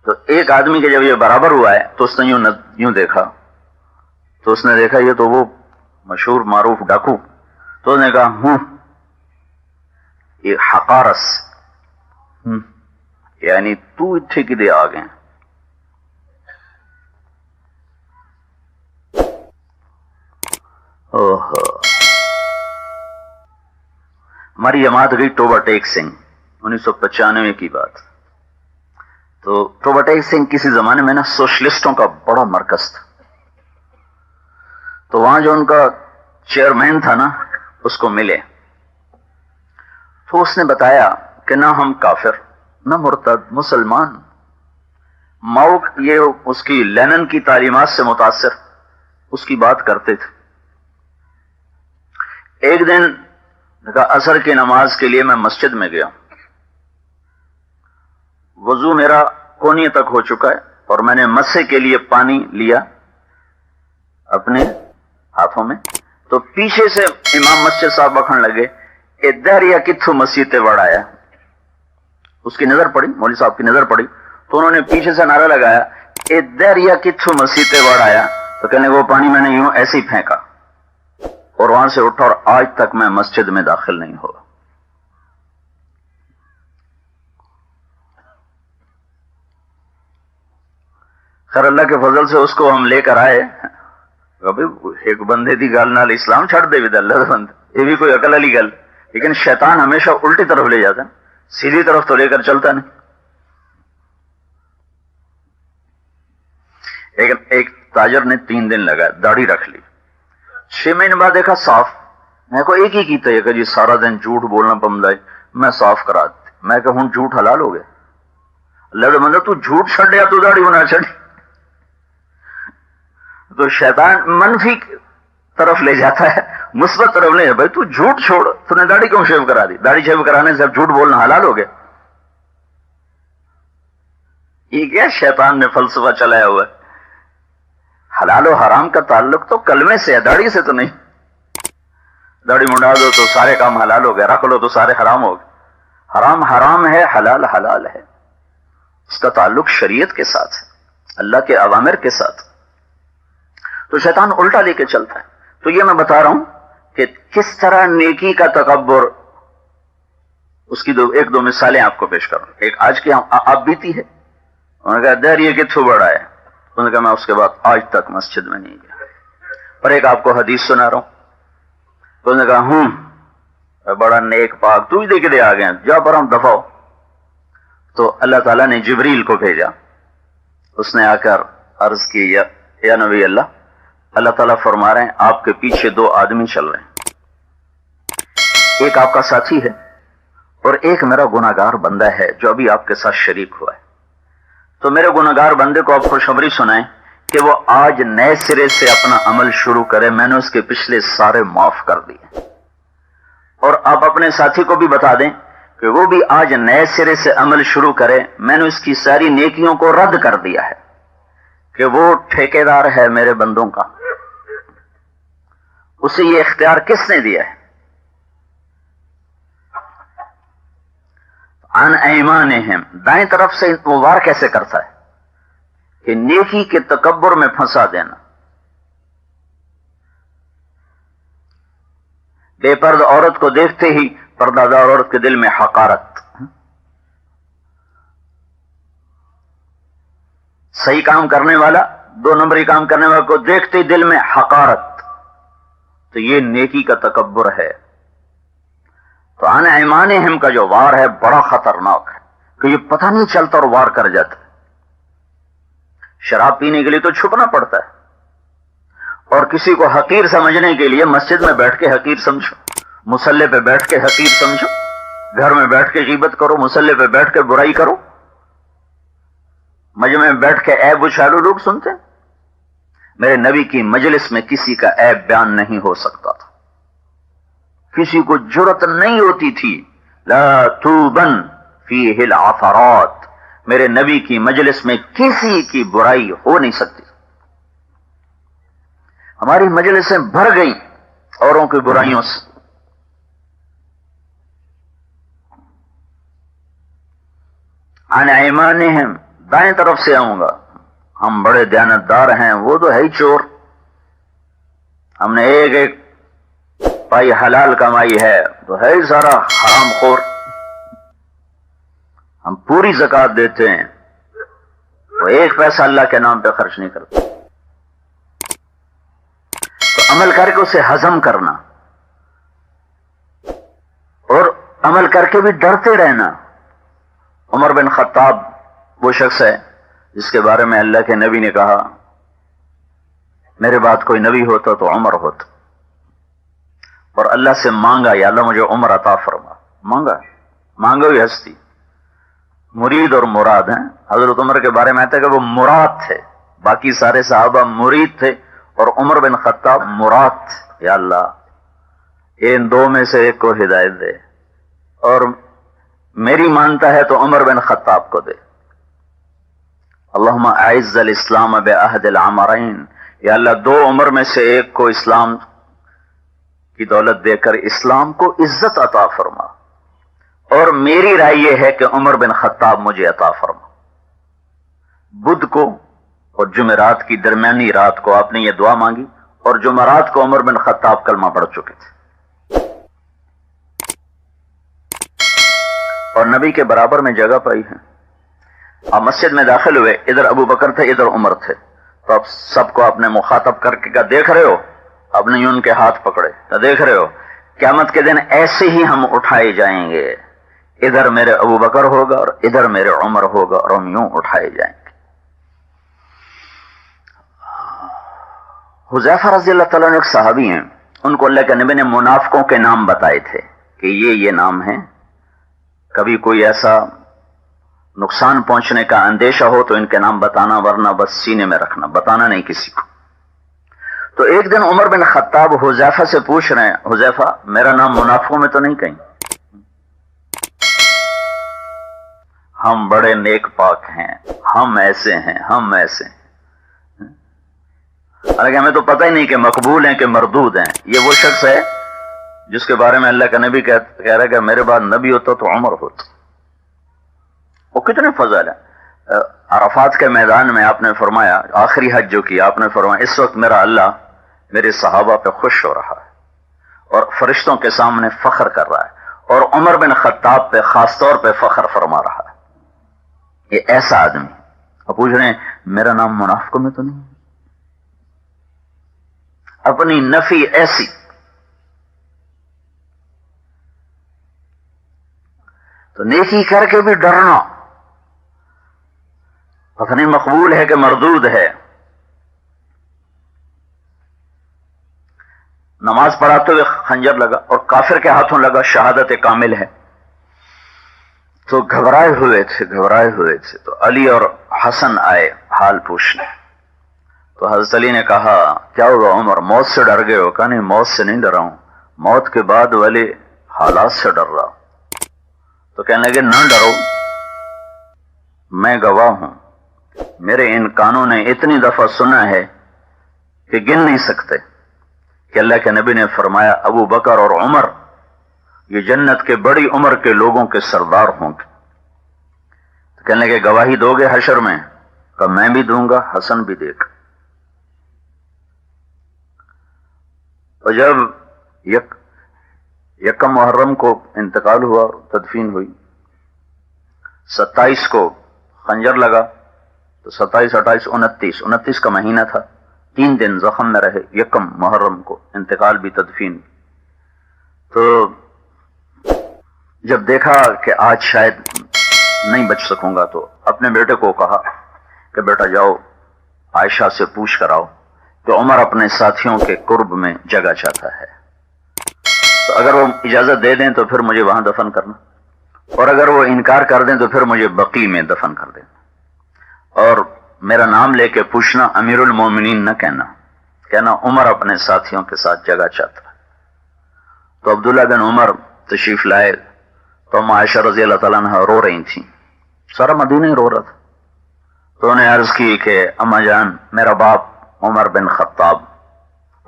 تو ایک آدمی کے جب یہ برابر ہوا ہے تو اس نے یوں دیکھا، تو اس نے دیکھا یہ تو وہ مشہور معروف ڈاکو. تو اس نے کہا یہ حقارس، یعنی تو اتھے کدے آ گئے. ہماری جماعت گئی ٹوبہ ٹیک سنگھ 1995 کی بات. تو ٹوبہ ٹیک سنگھ کسی زمانے میں نا سوشلسٹوں کا بڑا مرکز تھا. تو وہاں جو ان کا چیئرمین تھا نا اس کو ملے تو اس نے بتایا کہ نہ ہم کافر نہ مرتد، مسلمان. ماؤ یہ اس کی لینن کی تعلیمات سے متاثر اس کی بات کرتے تھے. ایک دن عصر کی نماز کے لیے میں مسجد میں گیا، وضو میرا کونیے تک ہو چکا ہے اور میں نے مسے کے لیے پانی لیا اپنے ہاتھوں میں. تو پیچھے سے امام مسجد صاحب بکھن لگے ادھر یا کتھو مسجد بڑھایا. اس کی نظر پڑی، مولوی صاحب کی نظر پڑی تو انہوں نے پیچھے سے نعرہ لگایا ادھر یا کتھو مسجد بڑھایا. تو کہنے وہ پانی میں نے یوں ایسے ہی پھینکا اور وہاں سے اٹھا اور آج تک میں مسجد میں داخل نہیں ہوا. خیر اللہ کے فضل سے اس کو ہم لے کر آئے. ایک بندے دی گل نال اسلام چھڑ دے بھی اللہ دا بند، یہ بھی کوئی عقل والی گل. لیکن شیطان ہمیشہ الٹی طرف لے جاتا ہے، سیدھی طرف تو لے کر چلتا نہیں. ایک تاجر نے 3 دن لگا داڑھی رکھ لی، 6 مہینے بعد دیکھا صاف. میں کو ایک ہی کیتا ہے کہ جی سارا دن جھوٹ بولنا پمدا ہے، میں صاف کرا دی. میں کہ ہوں جھوٹ حلال ہو گیا. اللہ کے بندے تو جھوٹ چھڑیا تو داڑھی بنا چھڑی. تو شیطان منفی طرف لے جاتا ہے, مثبت طرف لے. بھائی تو جھوٹ چھوڑ, تو نے داڑھی کیوں شیو کرا دی؟ داڑھی شیو کرانے سے اب جھوٹ بولنا حلال ہو گیا. یہ کیا شیطان نے فلسفہ چلایا ہوا ہے. حلال و حرام کا تعلق تو کلمے سے ہے, داڑھی سے تو نہیں. داڑھی منڈا دو تو سارے کام حلال ہو گئے, رکھ لو تو سارے حرام ہو گئے. حرام حرام ہے, حلال حلال ہے. اس کا تعلق شریعت کے ساتھ ہے, اللہ کے اوامر کے ساتھ. تو شیطان الٹا لے کے چلتا ہے. تو یہ میں بتا رہا ہوں کہ کس طرح نیکی کا تکبر, اس کی ایک دو مثالیں آپ کو پیش کروں. ایک آج کی آپ بیتی ہے. انہوں نے کہا دیر یہ کتوں بڑا ہے. انہوں نے کہا میں اس کے بعد آج تک مسجد میں نہیں گیا. اور ایک آپ کو حدیث سنا رہا ہوں. تو انہوں نے کہا بڑا نیک پاک, تو ہی دے کے دے آ گئے, جا پر ہم دفاع. تو اللہ تعالیٰ نے جبریل کو بھیجا. اس نے آ کر عرض کی یا نبی اللہ, اللہ تعالیٰ فرما رہے ہیں آپ کے پیچھے دو آدمی چل رہے ہیں, ایک آپ کا ساتھی ہے اور ایک میرا گناہگار بندہ ہے جو ابھی آپ کے ساتھ شریک ہوا ہے. تو میرے گناہگار بندے کو آپ خوشخبری سنائیں کہ وہ آج نئے سرے سے اپنا عمل شروع کرے, میں نے اس کے پچھلے سارے معاف کر دیے. اور آپ اپنے ساتھی کو بھی بتا دیں کہ وہ بھی آج نئے سرے سے عمل شروع کرے, میں نے اس کی ساری نیکیوں کو رد کر دیا ہے, کہ وہ ٹھیکیدار ہے میرے بندوں کا. اسے یہ اختیار کس نے دیا ہے؟ عن ایمانہم, دائیں طرف سے وہ وار کیسے کرتا ہے کہ نیکی کے تکبر میں پھنسا دینا. بے پرد عورت کو دیکھتے ہی پردہ دار عورت کے دل میں حقارت, صحیح کام کرنے والا دو نمبری کام کرنے والے کو دیکھتے ہی دل میں حقارت, تو یہ نیکی کا تکبر ہے. تو عن ایمانہم کا جو وار ہے بڑا خطرناک ہے, کہ یہ پتہ نہیں چلتا اور وار کر جاتا ہے. شراب پینے کے لیے تو چھپنا پڑتا ہے, اور کسی کو حقیر سمجھنے کے لیے مسجد میں بیٹھ کے حقیر سمجھو, مصلی پہ بیٹھ کے حقیر سمجھو, گھر میں بیٹھ کے غیبت کرو, مصلی پہ بیٹھ کے برائی کرو, مجمع میں بیٹھ کے عیب اچھالو. لوگ سنتے ہیں. میرے نبی کی مجلس میں کسی کا عیب بیان نہیں ہو سکتا تھا, کسی کو جرت نہیں ہوتی تھی. لا توبن فیہ العثرات, میرے نبی کی مجلس میں کسی کی برائی ہو نہیں سکتی. ہماری مجلسیں بھر گئی اوروں کی برائیوں سے. عن ایمانہم, دائیں طرف سے آؤں گا. ہم بڑے دیانتدار ہیں, وہ تو ہے ہی چور. ہم نے ایک ایک پائی حلال کمائی ہے, تو ہے ہی سارا حرام خور. ہم پوری زکات دیتے ہیں, وہ ایک پیسہ اللہ کے نام پہ خرچ نہیں کرتے. تو عمل کر کے اسے ہضم کرنا, اور عمل کر کے بھی ڈرتے رہنا. عمر بن خطاب وہ شخص ہے جس کے بارے میں اللہ کے نبی نے کہا میرے بعد کوئی نبی ہوتا تو عمر ہوتا. اور اللہ سے مانگا, یا اللہ مجھے عمر عطا فرما. مانگا ہوئی ہستی. مرید اور مراد ہیں. حضرت عمر کے بارے میں آتا ہے کہ وہ مراد تھے, باقی سارے صحابہ مرید تھے, اور عمر بن خطاب مراد تھے. یا اللہ ان دو میں سے ایک کو ہدایت دے, اور میری مانتا ہے تو عمر بن خطاب کو دے. اللہم اعز الاسلام بعہد العمرین, یا اللہ دو عمر میں سے ایک کو اسلام کی دولت دے کر اسلام کو عزت عطا فرما, اور میری رائے یہ ہے کہ عمر بن خطاب مجھے عطا فرما. بدھ کو اور جمعرات کی درمیانی رات کو آپ نے یہ دعا مانگی, اور جمعرات کو عمر بن خطاب کلمہ پڑھ چکے تھے, اور نبی کے برابر میں جگہ پائی ہے. آپ مسجد میں داخل ہوئے, ادھر ابو بکر تھے, ادھر عمر تھے. تو آپ سب کو آپ نے مخاطب کر کے کہا دیکھ رہے ہو, آپ نے ان کے ہاتھ پکڑے, تو دیکھ رہے ہو قیامت کے دن ایسے ہی ہم اٹھائے جائیں گے, ادھر میرے ابو بکر ہوگا اور ادھر میرے عمر ہوگا, اور ہم یوں اٹھائے جائیں گے. حذیفہ رضی اللہ تعالیٰ نے ایک صحابی ہیں, ان کو اللہ کے نبی نے منافقوں کے نام بتائے تھے کہ یہ نام ہیں, کبھی کوئی ایسا نقصان پہنچنے کا اندیشہ ہو تو ان کے نام بتانا، ورنہ بس سینے میں رکھنا، بتانا نہیں کسی کو۔ تو ایک دن عمر بن خطاب حذیفہ سے پوچھ رہے ہیں، حذیفہ میرا نام منافقوں میں تو نہیں کہیں؟ ہم بڑے نیک پاک ہیں، ہم ایسے ہیں، ہم ایسے ہیں، حالانکہ ہمیں تو پتہ ہی نہیں کہ مقبول ہیں کہ مردود ہیں۔ یہ وہ شخص ہے جس کے بارے میں اللہ کا نبی کہہ رہا ہے کہ میرے بعد نبی ہوتا تو عمر ہوتا۔ وہ کتنے فضل ہیں۔ عرفات کے میدان میں آپ نے فرمایا، آخری حج جو کیا آپ نے فرمایا اس وقت میرا اللہ میرے صحابہ پہ خوش ہو رہا ہے اور فرشتوں کے سامنے فخر کر رہا ہے، اور عمر بن خطاب پہ خاص طور پہ فخر فرما رہا ہے۔ یہ ایسا آدمی، آپ پوچھ رہے ہیں میرا نام منافقوں میں تو نہیں؟ اپنی نفی ایسی۔ تو نیکی کر کے بھی ڈرنا، پتہ نہیں مقبول ہے کہ مردود ہے۔ نماز پڑھاتے ہوئے خنجر لگا اور کافر کے ہاتھوں لگا، شہادت کامل ہے، تو گھبرائے ہوئے تھے۔ تو علی اور حسن آئے حال پوچھنے۔ تو حضرت علی نے کہا کیا ہوا عمر، موت سے ڈر گئے ہو؟ کہا نہیں، موت سے نہیں ڈرا ہوں، موت کے بعد والے حالات سے ڈر رہا۔ تو کہنے لگے نہ ڈرو، میں گواہ ہوں، میرے ان کانوں نے اتنی دفعہ سنا ہے کہ گن نہیں سکتے کہ اللہ کے نبی نے فرمایا ابو بکر اور عمر یہ جنت کے بڑی عمر کے لوگوں کے سردار ہوں گے۔ تو کہنے لگے گواہی دو گے حشر میں؟ کہا میں بھی دوں گا، حسن بھی دے گا۔ اور جب یکم محرم کو انتقال ہوا اور تدفین ہوئی، 27 کو خنجر لگا، تو 27 28 29 کا مہینہ تھا، 3 دن زخم میں رہے، یکم محرم کو انتقال بھی تدفین۔ تو جب دیکھا کہ آج شاید نہیں بچ سکوں گا تو اپنے بیٹے کو کہا کہ بیٹا جاؤ عائشہ سے پوچھ کر آؤ کہ عمر اپنے ساتھیوں کے قرب میں جگہ چاہتا ہے، تو اگر وہ اجازت دے دیں تو پھر مجھے وہاں دفن کرنا، اور اگر وہ انکار کر دیں تو پھر مجھے بقیع میں دفن کر دینا، اور میرا نام لے کے پوچھنا، امیر المومنین نہ کہنا عمر اپنے ساتھیوں کے ساتھ جگہ چاہتا ہے۔ تو عبداللہ بن عمر تشریف لائے تو عائشہ رضی اللہ تعالیٰ عنہ رو رہی تھیں، سارا مدینہ ہی رو رہا تھا۔ تو انہوں نے عرض کی کہ اما جان میرا باپ عمر بن خطاب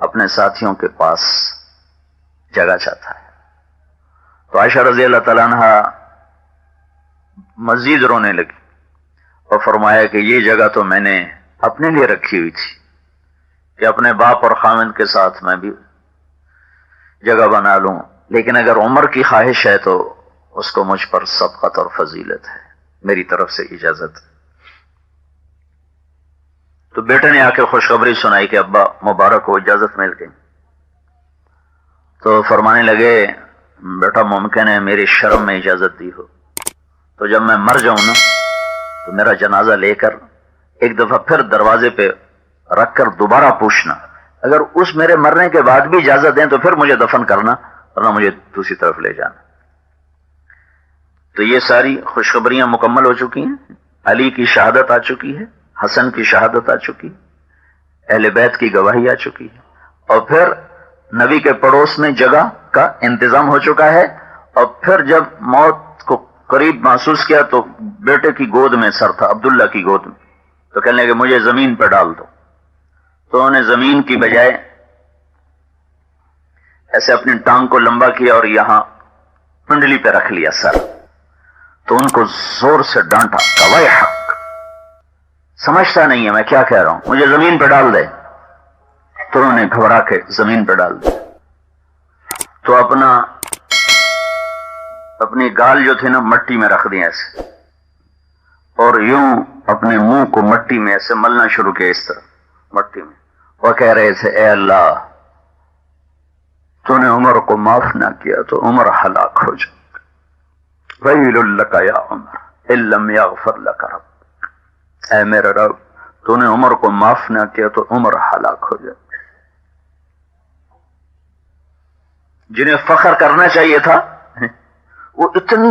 اپنے ساتھیوں کے پاس جگہ چاہتا ہے۔ تو عائشہ رضی اللہ تعالیٰ عنہ مزید رونے لگی اور فرمایا کہ یہ جگہ تو میں نے اپنے لیے رکھی ہوئی تھی کہ اپنے باپ اور خاوند کے ساتھ میں بھی جگہ بنا لوں، لیکن اگر عمر کی خواہش ہے تو اس کو مجھ پر سبقت اور فضیلت ہے، میری طرف سے اجازت ہے۔ تو بیٹے نے آ کے خوشخبری سنائی کہ ابا مبارک ہو، اجازت مل گئی۔ تو فرمانے لگے بیٹا ممکن ہے میری شرم میں اجازت دی ہو، تو جب میں مر جاؤں نا تو میرا جنازہ لے کر ایک دفعہ پھر دروازے پہ رکھ کر دوبارہ پوچھنا، اگر اس میرے مرنے کے بعد بھی اجازت دیں تو پھر مجھے دفن کرنا، ورنہ مجھے دوسری طرف لے جانا۔ تو یہ ساری خوشخبریاں مکمل ہو چکی ہیں، علی کی شہادت آ چکی ہے، حسن کی شہادت آ چکی، اہل بیت کی گواہی آ چکی ہے، اور پھر نبی کے پڑوس میں جگہ کا انتظام ہو چکا ہے، اور پھر جب موت کو قریب محسوس کیا تو بیٹے کی گود میں سر تھا، عبداللہ کی گود میں، تو کہنے لگے مجھے زمین پہ ڈال دو۔ تو انہوں نے زمین کی بجائے ایسے اپنی ٹانگ کو لمبا کیا اور یہاں پنڈلی پہ رکھ لیا سر، تو ان کو زور سے ڈانٹا کہ ویحک، سمجھتا نہیں ہے میں کیا کہہ رہا ہوں، مجھے زمین پہ ڈال دے۔ تو انہوں نے گھبرا کے زمین پہ ڈال دیا، تو اپنی گال جو تھی نا مٹی میں رکھ دیا ایسے، اور یوں اپنے منہ کو مٹی میں ایسے ملنا شروع کیا، اس طرح مٹی میں، وہ کہہ رہے تھے اے اللہ تو نے عمر کو معاف نہ کیا تو عمر ہلاک ہو جائے، ویل لک یا عمر ان لم یغفر لک رب، اے میرے رب تو نے عمر کو معاف نہ کیا تو عمر ہلاک ہو جائے۔ جنہیں فخر کرنا چاہیے تھا وہ اتنی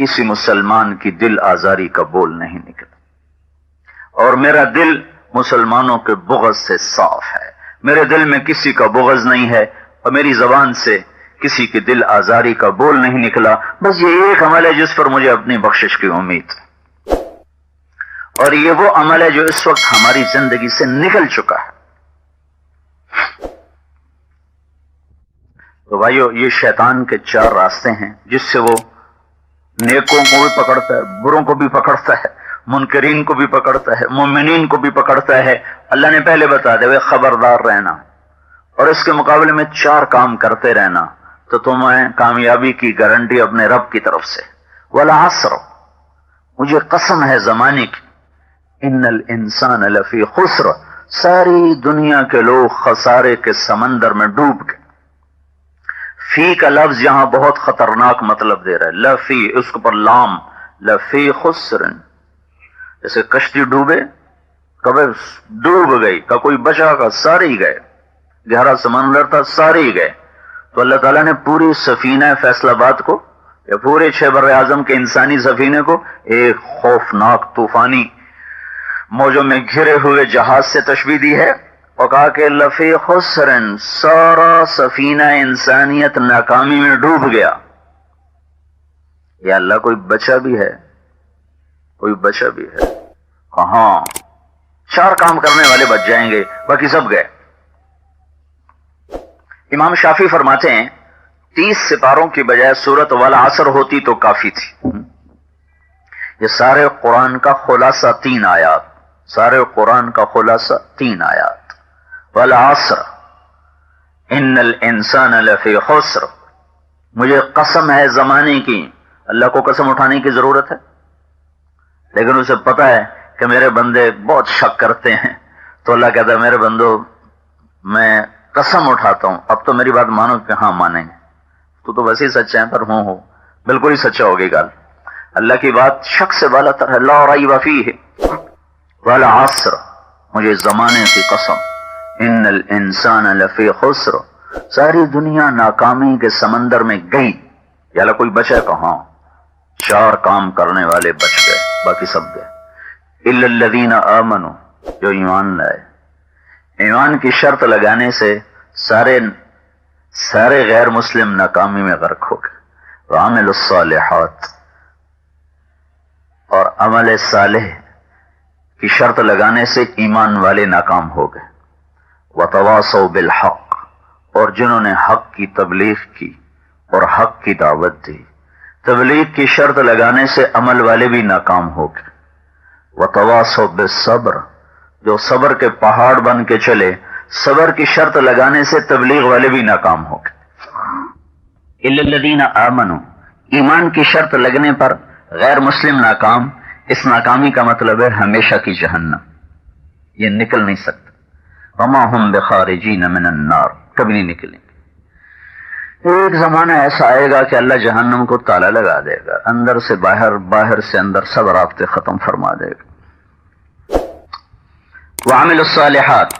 کسی مسلمان کی دل آزاری کا بول نہیں نکلا، اور میرا دل مسلمانوں کے بغض سے صاف ہے، میرے دل میں کسی کا بغض نہیں ہے، اور میری زبان سے کسی کی دل آزاری کا بول نہیں نکلا۔ بس یہ ایک عمل ہے جس پر مجھے اپنی بخشش کی امید، اور یہ وہ عمل ہے جو اس وقت ہماری زندگی سے نکل چکا ہے۔ تو بھائیو، یہ شیطان کے 4 راستے ہیں جس سے وہ نیکوں کو بھی پکڑتا ہے، بروں کو بھی پکڑتا ہے، منکرین کو بھی پکڑتا ہے، مومنین کو بھی پکڑتا ہے۔ اللہ نے پہلے بتا دیا خبردار رہنا، اور اس کے مقابلے میں 4 کام کرتے رہنا، تو تمہیں کامیابی کی گارنٹی اپنے رب کی طرف سے۔ والعصر، مجھے قسم ہے زمانے کی، ان الانسان لفی خسر، ساری دنیا کے لوگ خسارے کے سمندر میں ڈوب گئے۔ فی کا لفظ یہاں بہت خطرناک مطلب دے رہا ہے، لفی، اس کے اوپر لام، لفی خسر، جیسے کشتی ڈوبے، کبھی ڈوب گئی، کا کوئی بچا، کا سارے ہی گئے، گہرا سمندر تھا، سارے ہی گئے۔ تو اللہ تعالیٰ نے پوری سفینہ فیصل آباد کو، یا پورے 6 بر اعظم کے انسانی سفینے کو ایک خوفناک طوفانی موجوں میں گھرے ہوئے جہاز سے تشبیہ دی ہے، اور کہا کہ لفی خسرن، سارا سفینہ انسانیت ناکامی میں ڈوب گیا۔ یا اللہ، کوئی بچا بھی ہے؟ کوئی بچا بھی ہے؟ کہاں؟ 4 کام کرنے والے بچ جائیں گے، باقی سب گئے۔ امام شافعی فرماتے ہیں 30 سپاروں کی بجائے سورۃ والعصر ہوتی تو کافی تھی۔ یہ سارے قرآن کا خلاصہ 3 آیات، سارے قرآن کا خلاصہ 3 آیات۔ والعصر ان الانسان لفی خسر، مجھے قسم ہے زمانے کی۔ اللہ کو قسم اٹھانے کی ضرورت ہے، لیکن اسے پتا ہے کہ میرے بندے بہت شک کرتے ہیں، تو اللہ کہتا ہے میرے بندو، میں قسم اٹھاتا ہوں، اب تو میری بات مانو کہ ہاں مانیں گے۔ تو ویسے ہی سچا ہے، پر ہو بالکل ہی سچا ہوگی گال۔ اللہ کی بات شک سے بالا تر ہے، لا ریب فیہ۔ والعصر، مجھے زمانے کی قسم، ان الانسان لفی خسر، ساری دنیا ناکامی کے سمندر میں گئی۔ یا اللہ، کوئی بچا کہاں؟ 4 کام کرنے والے بچ گئے، باقی سب گئے۔ الا الذین آمنوا، جو ایمان لائے۔ ایمان کی شرط لگانے سے سارے غیر مسلم ناکامی میں غرق ہو گئے۔ وعملوا الصالحات، اور عمل صالح کی شرط لگانے سے ایمان والے ناکام ہو گئے۔ وتواصوا بالحق، اور جنہوں نے حق کی تبلیغ کی اور حق کی دعوت دی۔ تبلیغ کی شرط لگانے سے عمل والے بھی ناکام ہو گئے۔ وتواصوا بالصبر، جو صبر کے پہاڑ بن کے چلے، صبر کی شرط لگانے سے تبلیغ والے بھی ناکام ہو گئے۔ الا الذین آمنوا، ایمان کی شرط لگنے پر غیر مسلم ناکام۔ اس ناکامی کا مطلب ہے ہمیشہ کی جہنم، یہ نکل نہیں سکتا۔ وما ہم بخارجین من النار، کبھی نہیں نکلیں گے۔ ایک زمانہ ایسا آئے گا کہ اللہ جہنم کو تالا لگا دے گا، اندر سے باہر، باہر سے اندر، سب رابطے ختم فرما دے گا۔ وعملوا الصالحات،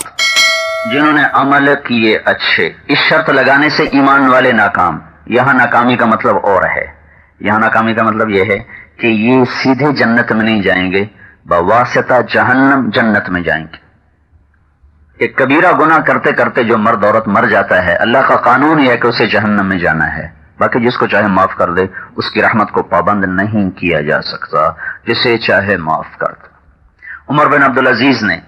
جنہوں نے عمل کیے اچھے، اس شرط لگانے سے ایمان والے ناکام۔ یہاں ناکامی کا مطلب اور ہے، یہاں ناکامی کا مطلب یہ ہے کہ یہ سیدھے جنت میں نہیں جائیں گے، بواسطہ جہنم جنت میں جائیں گے۔ کہ کبیرہ گناہ کرتے کرتے جو مرد عورت مر جاتا ہے، اللہ کا قانون یہ ہے کہ اسے جہنم میں جانا ہے، باقی جس کو چاہے معاف کر دے، اس کی رحمت کو پابند نہیں کیا جا سکتا، جسے چاہے معاف کر دے۔ عمر بن عبدالعزیز نے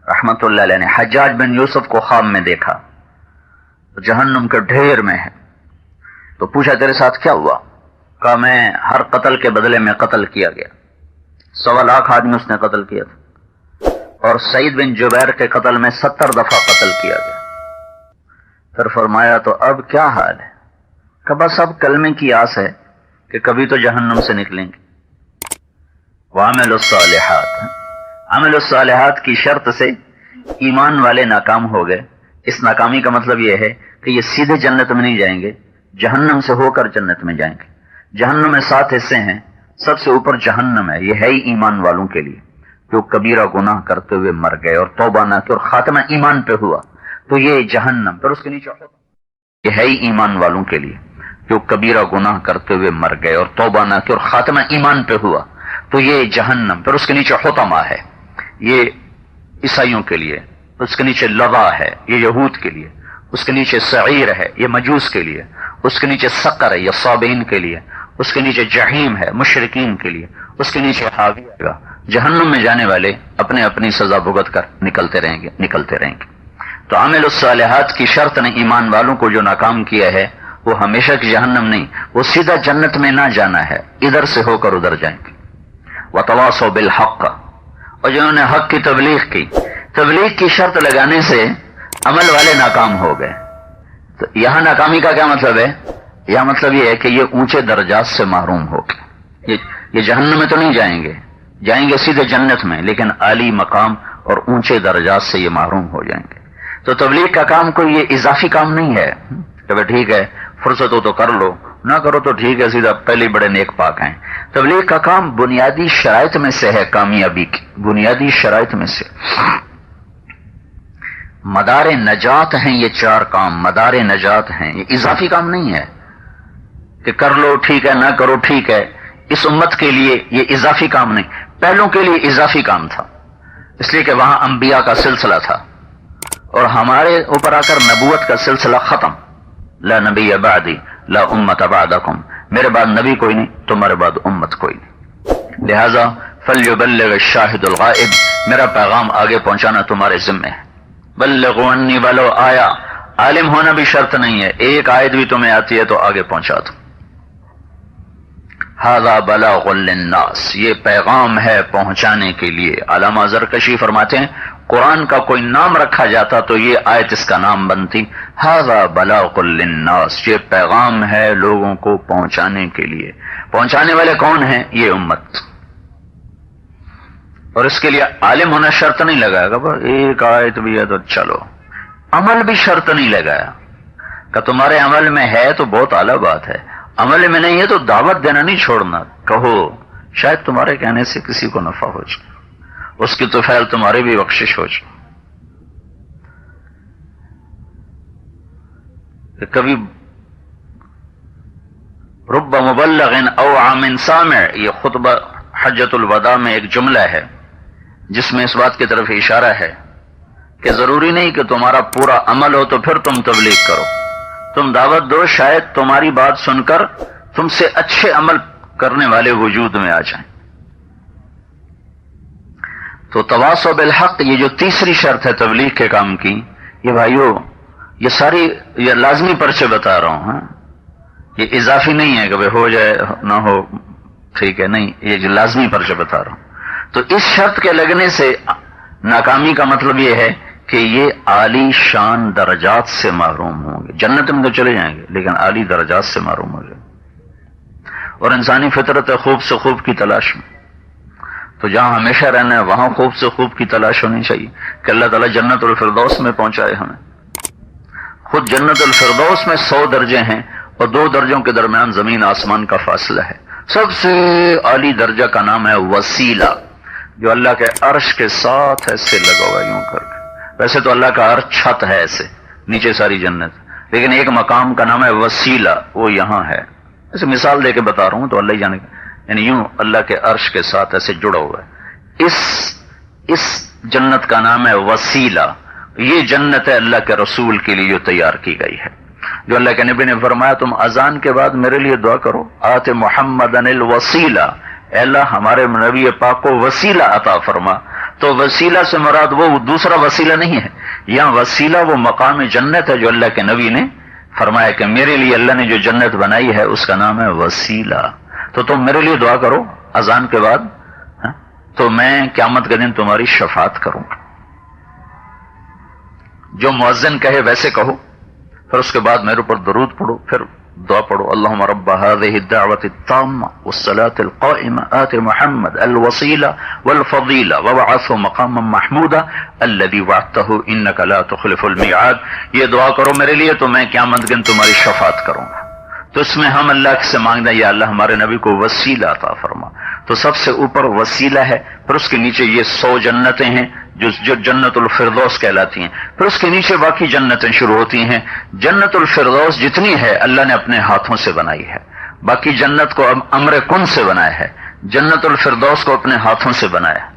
رحمت اللہ علیہ نے حجاج بن یوسف کو خواب میں دیکھا، جہنم کے ڈھیر میں ہے، تو پوچھا تیرے ساتھ کیا ہوا؟ کہا میں ہر قتل کے بدلے میں قتل کیا گیا، 1.25 لاکھ آدمی اس نے قتل کیا تھا، اور سعید بن جبیر کے قتل میں 70 دفعہ قتل کیا گیا۔ پھر فرمایا تو اب کیا حال ہے؟ کہ بس اب کلمے کی آس ہے کہ کبھی تو جہنم سے نکلیں گے۔ وعملوا الصالحات، عمل الصالحات کی شرط سے ایمان والے ناکام ہو گئے۔ اس ناکامی کا مطلب یہ ہے کہ یہ سیدھے جنت میں نہیں جائیں گے، جہنم سے ہو کر جنت میں جائیں گے۔ جہنم میں 7 حصے ہیں، سب سے اوپر جہنم ہے، یہ ہے ہی ایمان والوں کے لیے جو کبیرہ گناہ کرتے ہوئے مر گئے اور توبہ نہ کی اور خاتمہ ایمان پہ ہوا، تو یہ جہنم، پھر اس کے نیچے یہ ہے ہی ایمان والوں کے لیے۔ جو کبیرہ گناہ کرتے ہوئے مر گئے اور توبہ نہ کی اور خاتمہ ایمان پہ ہوا تو یہ جہنم. پھر اس کے نیچے حطمہ ہے، یہ عیسائیوں کے لیے. اس کے نیچے لظا ہے، یہ یہود کے لیے. اس کے نیچے سعیر ہے، یہ مجوس کے لیے. اس کے نیچے سقر ہے، یہ صابئین کے لیے. اس کے نیچے جہیم ہے، مشرکین کے لیے. اس کے نیچے حاویہ ہے. جہنم میں جانے والے اپنے اپنی سزا بھگت کر نکلتے رہیں گے. تو عامل الصالحات کی شرط نے ایمان والوں کو جو ناکام کیا ہے وہ ہمیشہ کی جہنم نہیں، وہ سیدھا جنت میں نہ جانا ہے، ادھر سے ہو کر ادھر جائیں گے. وتواصوا بالحق، اور جنہوں نے حق کی تبلیغ کی شرط لگانے سے عمل والے ناکام ہو گئے. تو یہاں ناکامی کا کیا مطلب ہے؟ یہاں مطلب یہ ہے کہ یہ اونچے درجات سے محروم ہو گئے. یہ جہنم میں تو نہیں جائیں گے سیدھے جنت میں، لیکن عالی مقام اور اونچے درجات سے یہ محروم ہو جائیں گے. تو تبلیغ کا کام کوئی یہ اضافی کام نہیں ہے کہ ٹھیک ہے فرصت ہو تو کر لو، نہ کرو تو ٹھیک ہے سیدھا پہلے بڑے نیک پاک ہیں. تبلیغ کا کام بنیادی شرائط میں سے ہے، کامیابی کی بنیادی شرائط میں سے. مدار نجات ہیں یہ 4 کام، مدار نجات ہیں، یہ اضافی کام نہیں ہے کہ کر لو ٹھیک ہے نہ کرو ٹھیک ہے. اس امت کے لیے یہ اضافی کام نہیں، پہلوں کے لیے اضافی کام تھا، اس لیے کہ وہاں انبیاء کا سلسلہ تھا اور ہمارے اوپر آ کر نبوت کا سلسلہ ختم. لا نبی بعدی لا امت بعدکم، میرے بعد نبی کوئی نہیں، تمہارے بعد امت کوئی نہیں. لہذا فلیبلغ الشاہد الغائب، میرا پیغام آگے پہنچانا تمہارے ذمہ ہے. بلغوا انی ولو آیا، عالم ہونا بھی شرط نہیں ہے، ایک آیت بھی تمہیں آتی ہے تو آگے پہنچا دو. ھذا بلاغ للناس، یہ پیغام ہے پہنچانے کے لیے. علامہ زرکشی فرماتے ہیں قرآن کا کوئی نام رکھا جاتا تو یہ آیت اس کا نام بنتی. ھذا بلاغ للناس، یہ پیغام ہے لوگوں کو پہنچانے کے لیے. پہنچانے والے کون ہیں؟ یہ امت. اور اس کے لیے عالم ہونا شرط نہیں لگایا گا، ایک آیت بھی ہے تو چلو. عمل بھی شرط نہیں لگایا کہ تمہارے عمل میں ہے تو بہت اعلیٰ بات ہے، عمل میں نہیں ہے تو دعوت دینا نہیں چھوڑنا. کہو شاید تمہارے کہنے سے کسی کو نفع ہو جائے، اس کی تو فعل تمہاری بھی بخشش ہو جائے. کبھی رب مبلغ او عام سامع، یہ خطبہ حجۃ الوداع میں ایک جملہ ہے جس میں اس بات کی طرف اشارہ ہے کہ ضروری نہیں کہ تمہارا پورا عمل ہو تو پھر تم تبلیغ کرو. تم دعوت دو، شاید تمہاری بات سن کر تم سے اچھے عمل کرنے والے وجود میں آ جائیں. تو تواصوا بالحق، یہ جو تیسری شرط ہے تبلیغ کے کام کی، یہ بھائیو یہ ساری یہ لازمی پرچے بتا رہا ہوں. ہاں یہ اضافی نہیں ہے کہ ہو جائے نہ ہو ٹھیک ہے، نہیں، یہ جو لازمی پرچے بتا رہا ہوں. تو اس شرط کے لگنے سے ناکامی کا مطلب یہ ہے کہ یہ عالی شان درجات سے محروم ہوں گے. جنت میں تو چلے جائیں گے لیکن عالی درجات سے محروم ہو جائیں. اور انسانی فطرت ہے خوب سے خوب کی تلاش میں، تو جہاں ہمیشہ رہنا ہے وہاں خوب سے خوب کی تلاش ہونی چاہیے کہ اللہ تعالیٰ جنت الفردوس میں پہنچائے ہمیں. خود جنت الفردوس میں 100 درجے ہیں اور 2 درجوں کے درمیان زمین آسمان کا فاصلہ ہے. سب سے عالی درجہ کا نام ہے وسیلہ، جو اللہ کے عرش کے ساتھ ایسے لگا ہوا یوں کر کے. ویسے تو اللہ کا عرش چھت ہے ایسے، نیچے ساری جنت، لیکن ایک مقام کا نام ہے وسیلہ، وہ یہاں ہے. ایسے مثال دے کے بتا رہا ہوں تو اللہ ہی جانے گا، یعنی یوں اللہ کے عرش کے ساتھ ایسے جڑا ہوا ہے. اس جنت کا نام ہے وسیلہ. یہ جنت ہے اللہ کے رسول کے لیے جو تیار کی گئی ہے. جو اللہ کے نبی نے فرمایا تم اذان کے بعد میرے لیے دعا کرو، آت محمدن الوسیلہ، اے اللہ ہمارے نبی پاک کو وسیلہ عطا فرما. تو وسیلہ سے مراد وہ دوسرا وسیلہ نہیں ہے، یہاں وسیلہ وہ مقام جنت ہے جو اللہ کے نبی نے فرمایا کہ میرے لیے اللہ نے جو جنت بنائی ہے اس کا نام ہے وسیلہ. تو تم میرے لیے دعا کرو اذان کے بعد، تو میں قیامت کے دن تمہاری شفاعت کروں گا. جو مؤذن کہے ویسے کہو، پھر اس کے بعد میرے اوپر درود پڑھو، پھر دعا پڑھو اللہم رب هذه الدعوة التامة والصلاة القائمة آت محمد الوسيلة والفضيلة وابعثه مقاما محمودا الذي وعدته انك لا تخلف الميعاد. یہ دعا کرو میرے لیے تو میں قیامت کے دن تمہاری شفاعت کروں گا. تو اس میں ہم اللہ سے مانگتے ہیں یا اللہ ہمارے نبی کو وسیلہ عطا فرما. تو سب سے اوپر وسیلہ ہے، پھر اس کے نیچے یہ 100 جنتیں ہیں جو جنت الفردوس کہلاتی ہیں. پھر اس کے نیچے باقی جنتیں شروع ہوتی ہیں. جنت الفردوس جتنی ہے اللہ نے اپنے ہاتھوں سے بنائی ہے. باقی جنت کو امر کن سے بنایا ہے, جنت الفردوس کو اپنے ہاتھوں سے بنایا.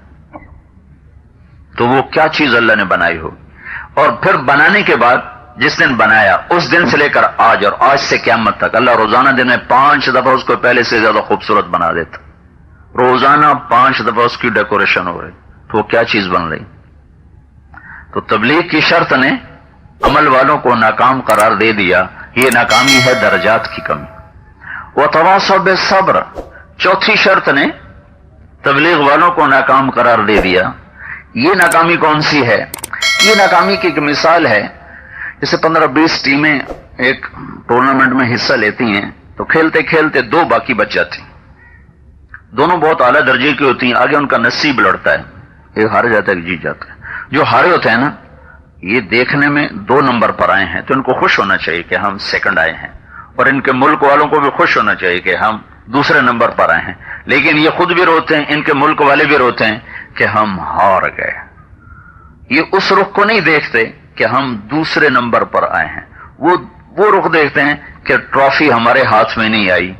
تو وہ کیا چیز اللہ نے بنائی ہو. اور پھر بنانے کے بعد جس دن بنایا اس دن سے لے کر آج, اور آج سے قیامت تک اللہ روزانہ دن میں 5 دفعہ اس کو پہلے سے زیادہ خوبصورت بنا دیتا. روزانہ 5 دفعہ اس کی ڈیکوریشن ہو رہی. تو وہ کیا چیز بن رہی. تو تبلیغ کی شرط نے عمل والوں کو ناکام قرار دے دیا. یہ ناکامی ہے درجات کی کمی. وتواصوا بالصبر, چوتھی شرط نے تبلیغ والوں کو ناکام قرار دے دیا. یہ ناکامی کون سی ہے؟ یہ ناکامی کی ایک مثال ہے. جیسے 15-20 ٹیمیں ایک ٹورنامنٹ میں حصہ لیتی ہیں تو کھیلتے کھیلتے 2 باقی بچ جاتی ہیں. دونوں بہت اعلیٰ درجے کی ہوتی ہیں. آگے ان کا نصیب لڑتا ہے, ایک ہار جاتا ہے ایک جیت جاتا ہے. جو ہارے ہوتے ہیں نا, یہ دیکھنے میں 2 نمبر پر آئے ہیں تو ان کو خوش ہونا چاہیے کہ ہم سیکنڈ آئے ہیں, اور ان کے ملک والوں کو بھی خوش ہونا چاہیے کہ ہم دوسرے نمبر پر آئے ہیں. لیکن یہ خود بھی روتے ہیں, ان کے ملک والے بھی روتے ہیں کہ ہم ہار گئے. یہ اس رخ کو نہیں دیکھتے کہ ہم دوسرے نمبر پر آئے ہیں, وہ رخ دیکھتے ہیں کہ ٹرافی ہمارے ہاتھ میں نہیں آئی,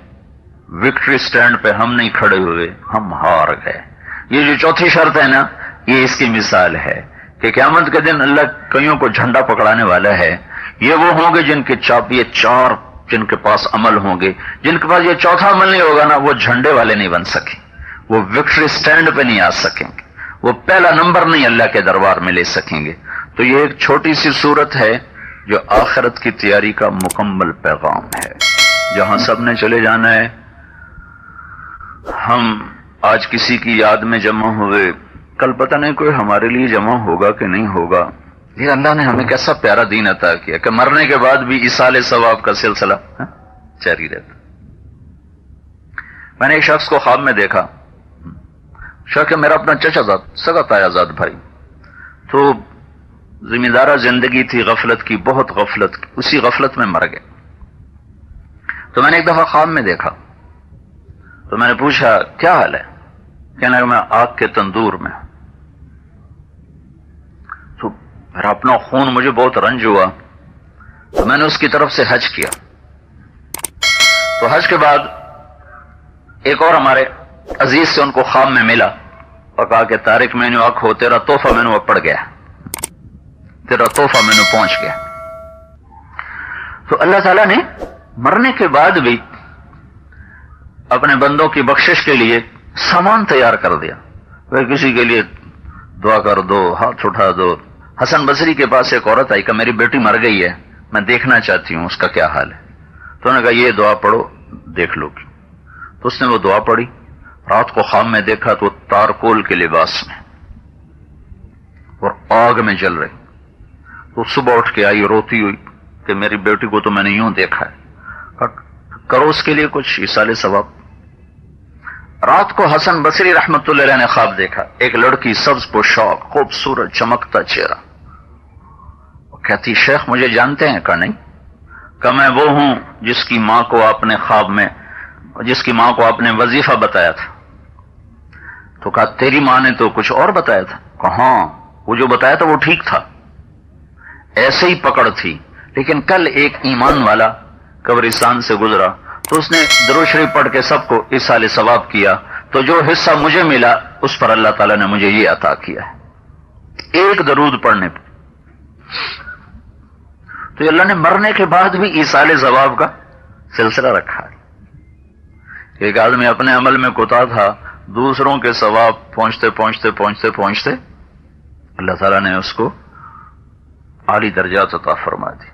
وکٹری سٹینڈ پہ ہم نہیں کھڑے ہوئے, ہم ہار گئے. یہ جو چوتھی شرط ہے نا, یہ اس کی مثال ہے کہ قیامت کے دن اللہ کئیوں کو جھنڈا پکڑانے والا ہے. یہ وہ ہوں گے جن کے یہ 4 جن کے پاس عمل ہوں گے. جن کے پاس یہ چوتھا عمل نہیں ہوگا نا, وہ جھنڈے والے نہیں بن سکیں, وہ وکٹری سٹینڈ پہ نہیں آ سکیں گے, وہ پہلا نمبر نہیں اللہ کے دربار میں لے سکیں گے. تو یہ ایک چھوٹی سی صورت ہے جو آخرت کی تیاری کا مکمل پیغام ہے. جہاں سب نے چلے جانا ہے. ہم آج کسی کی یاد میں جمع ہوئے, کل پتہ نہیں کوئی ہمارے لیے جمع ہوگا کہ نہیں ہوگا. یہ اللہ نے ہمیں کیسا پیارا دین عطا کیا کہ مرنے کے بعد بھی ایصال ثواب کا سلسلہ جاری رہتا. میں نے ایک شخص کو خواب میں دیکھا, شخص میرا اپنا چچا زاد, سگا تایا زاد بھائی. تو ذمہ دارہ زندگی تھی, غفلت کی, بہت غفلت کی, اسی غفلت میں مر گئے. تو میں نے ایک دفعہ خواب میں دیکھا, تو میں نے پوچھا کیا حال ہے؟ کہنے لگا میں آگ کے تندور میں. تو میرا اپنا خون, مجھے بہت رنج ہوا, تو میں نے اس کی طرف سے حج کیا. تو حج کے بعد ایک اور ہمارے عزیز سے ان کو خواب میں ملا اور کہا کہ طارق میں نے آنکھو, تیرا تحفہ میں نے پڑ گیا, تیرا تحفہ میں نے پہنچ گیا. تو اللہ تعالیٰ نے مرنے کے بعد بھی اپنے بندوں کی بخشش کے لیے سامان تیار کر دیا. وہ کسی کے لیے دعا کر دو, ہاتھ اٹھا دو. حسن بصری کے پاس ایک عورت آئی کہ میری بیٹی مر گئی ہے, میں دیکھنا چاہتی ہوں اس کا کیا حال ہے. تو انہوں نے کہا یہ دعا پڑھو, دیکھ لو گی. تو اس نے وہ دعا پڑھی. رات کو خواب میں دیکھا تو وہ تارکول کے لباس میں اور آگ میں جل رہی. تو صبح اٹھ کے آئی روتی ہوئی کہ میری بیٹی کو تو میں نے یوں دیکھا ہے, کرو اس کے لیے کچھ ایصال ثواب. رات کو حسن بصری رحمت اللہ علیہ نے خواب دیکھا, ایک لڑکی سبز پوشاک, خوبصورت چمکتا چہرہ. کہتی شیخ مجھے جانتے ہیں؟ کہا نہیں. کہ میں وہ ہوں جس کی ماں کو آپ نے خواب میں, جس کی ماں کو آپ نے وظیفہ بتایا تھا. تو کہا تیری ماں نے تو کچھ اور بتایا تھا. کہا ہاں, وہ جو بتایا تھا وہ ٹھیک تھا, ایسے ہی پکڑ تھی. لیکن کل ایک ایمان والا قبرستان سے گزرا تو اس نے درود شریف پڑھ کے سب کو ایصال ثواب کیا, تو جو حصہ مجھے ملا اس پر اللہ تعالیٰ نے مجھے یہ عطا کیا ہے, ایک درود پڑھنے پر. تو اللہ نے مرنے کے بعد بھی ایصال ثواب کا سلسلہ رکھا ہے. ایک آدمی اپنے عمل میں کوتا تھا, دوسروں کے ثواب پہنچتے پہنچتے پہنچتے پہنچتے اللہ تعالیٰ نے اس کو اعلی درجات عطا فرما دی.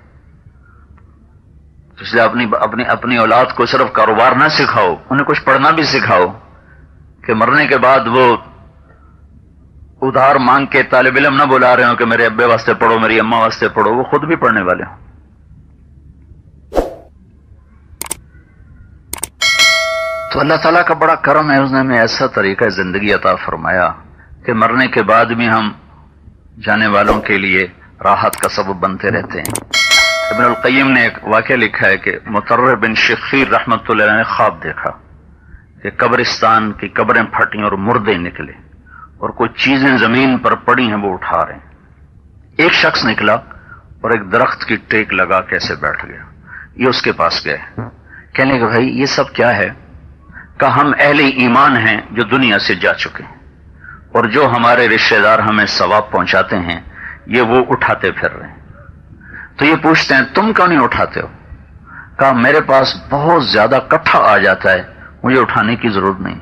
اس لیے اپنی اولاد کو صرف کاروبار نہ سکھاؤ, انہیں کچھ پڑھنا بھی سکھاؤ کہ مرنے کے بعد وہ ادھار مانگ کے طالب علم نہ بلا رہے ہوں کہ میرے ابے واسطے پڑھو, میری اماں واسطے پڑھو, وہ خود بھی پڑھنے والے ہوں. تو اللہ تعالیٰ کا بڑا کرم ہے, اس نے ہمیں ایسا طریقہ زندگی عطا فرمایا کہ مرنے کے بعد بھی ہم جانے والوں کے لیے راحت کا سبب بنتے رہتے ہیں. ابن القیم نے ایک واقعہ لکھا ہے کہ مطرر بن شخیر رحمت اللہ علیہ نے خواب دیکھا کہ قبرستان کی قبریں پھٹیں اور مردے نکلے. اور کچھ چیزیں زمین پر پڑی ہیں وہ اٹھا رہے ہیں۔ ایک شخص نکلا اور ایک درخت کی ٹیک لگا کیسے بیٹھ گیا۔ یہ اس کے پاس گئے، کہنے کہ بھائی یہ سب کیا ہے؟ کہ ہم اہل ایمان ہیں جو دنیا سے جا چکے ہیں، اور جو ہمارے رشتہ دار ہمیں ثواب پہنچاتے ہیں یہ وہ اٹھاتے پھر رہے ہیں۔ تو یہ پوچھتے ہیں تم کیوں نہیں اٹھاتے ہو؟ کہا میرے پاس بہت زیادہ کٹھا آ جاتا ہے، مجھے اٹھانے کی ضرورت نہیں۔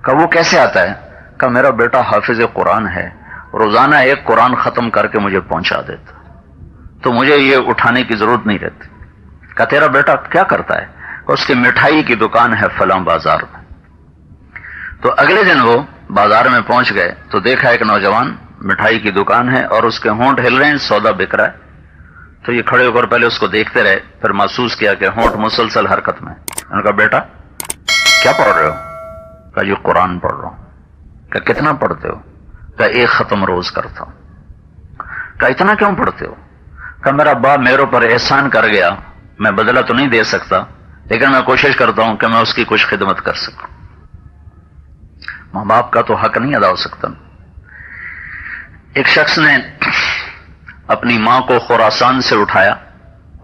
کہا وہ کیسے آتا ہے؟ کہا میرا بیٹا حافظ قرآن ہے، روزانہ ایک قرآن ختم کر کے مجھے پہنچا دیتا، تو مجھے یہ اٹھانے کی ضرورت نہیں رہتی۔ کہا تیرا بیٹا کیا کرتا ہے؟ اس کی مٹھائی کی دکان ہے فلاں بازار میں۔ تو اگلے دن وہ بازار میں پہنچ گئے تو دیکھا ایک نوجوان مٹھائی کی دکان ہے اور اس کے ہونٹ ہل رہے ہیں، سودا بک رہا ہے۔ تو یہ کھڑے ہو کر پہلے اس کو دیکھتے رہے، پھر محسوس کیا کہ ہونٹ مسلسل حرکت میں۔ انہوں نے کہا بیٹا کیا پڑھ رہے ہو؟ کہا یہ قرآن پڑھ رہا ہوں۔ کہا کتنا پڑھتے ہو؟ کہا ایک ختم روز کرتا ہوں۔ کہا اتنا کیوں پڑھتے ہو؟ کہا میرا باپ میرے پر احسان کر گیا، میں بدلہ تو نہیں دے سکتا لیکن میں کوشش کرتا ہوں کہ میں اس کی کچھ خدمت کر سکوں۔ ماں باپ کا تو حق نہیں ادا ہو سکتا۔ ایک شخص نے اپنی ماں کو خراسان سے اٹھایا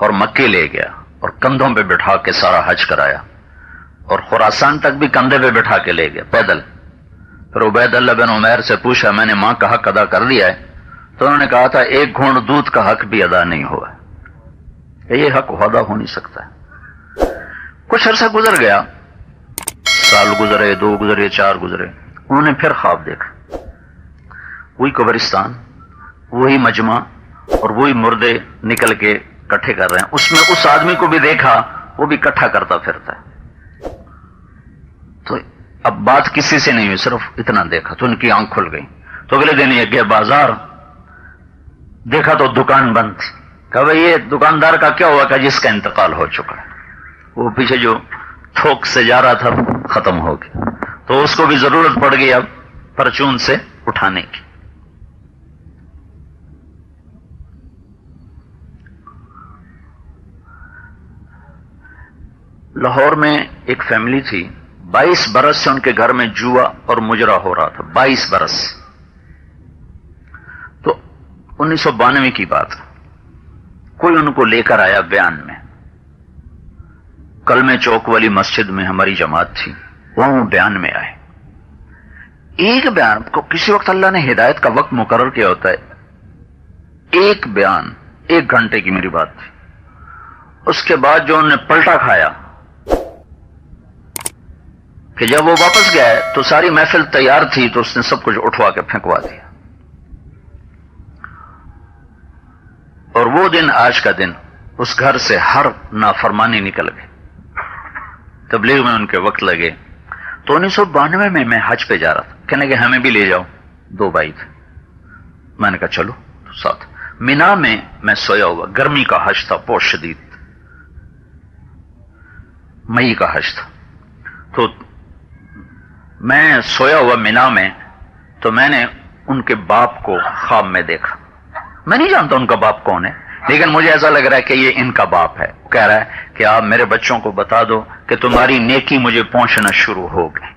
اور مکے لے گیا اور کندھوں پہ بٹھا کے سارا حج کرایا، اور خراسان تک بھی کندھے پہ بٹھا کے لے گیا پیدل۔ پھر عبید اللہ بن عمیر سے پوچھا میں نے ماں کا حق ادا کر دیا ہے؟ تو انہوں نے کہا تھا ایک گھونٹ دودھ کا حق بھی ادا نہیں ہوا ہے، یہ حق ادا ہو نہیں سکتا ہے۔ کچھ عرصہ گزر گیا، سال گزرے، 2 گزرے، 4 گزرے، انہوں نے پھر خواب دیکھا، وہی قبرستان، وہی مجمع اور وہی مردے نکل کے اکٹھے کر رہے ہیں۔ اس میں اس آدمی کو بھی دیکھا، وہ بھی اکٹھا کرتا پھرتا ہے۔ تو اب بات کسی سے نہیں ہوئی، صرف اتنا دیکھا تو ان کی آنکھ کھل گئی۔ تو اگلے دن یہ گئے بازار، دیکھا تو دکان بند تھی۔ کہا بھائی یہ دکاندار کا کیا ہوا؟ کہ جس کا انتقال ہو چکا ہے، وہ پیچھے جو تھوک سے جا رہا تھا ختم ہو گیا، تو اس کو بھی ضرورت پڑ گئی اب پرچون سے اٹھانے کی۔ لاہور میں ایک فیملی تھی، 22 برس سے ان کے گھر میں جوا اور مجرا ہو رہا تھا، 22 برس۔ تو 1992 کی بات، کوئی ان کو لے کر آیا بیان میں، کلمے چوک والی مسجد میں ہماری جماعت تھی، وہاں بیان میں آئے۔ ایک بیان کو کسی وقت اللہ نے ہدایت کا وقت مقرر کیا ہوتا ہے، ایک بیان 1 گھنٹے کی میری بات تھی۔ اس کے بعد جو انہوں نے پلٹا کھایا کہ جب وہ واپس گئے تو ساری محفل تیار تھی تو اس نے سب کچھ اٹھوا کے پھینکوا دیا۔ اور وہ دن آج کا دن، اس گھر سے ہر نافرمانی نکل گئی۔ تبلیغ میں ان کے وقت لگے۔ تو 1992 میں میں حج پہ جا رہا تھا، کہنے کہ ہمیں بھی لے جاؤ، 2 بھائی تھے۔ میں نے کہا چلو تو ساتھ۔ مینا میں میں سویا ہوا، گرمی کا حج تھا بہت شدید، مئی کا حج تھا۔ تو میں سویا ہوا مینا میں، تو میں نے ان کے باپ کو خواب میں دیکھا۔ میں نہیں جانتا ان کا باپ کون ہے، لیکن مجھے ایسا لگ رہا ہے کہ یہ ان کا باپ ہے۔ کہہ رہا ہے کہ آپ میرے بچوں کو بتا دو کہ تمہاری نیکی مجھے پہنچنا شروع ہو گئی۔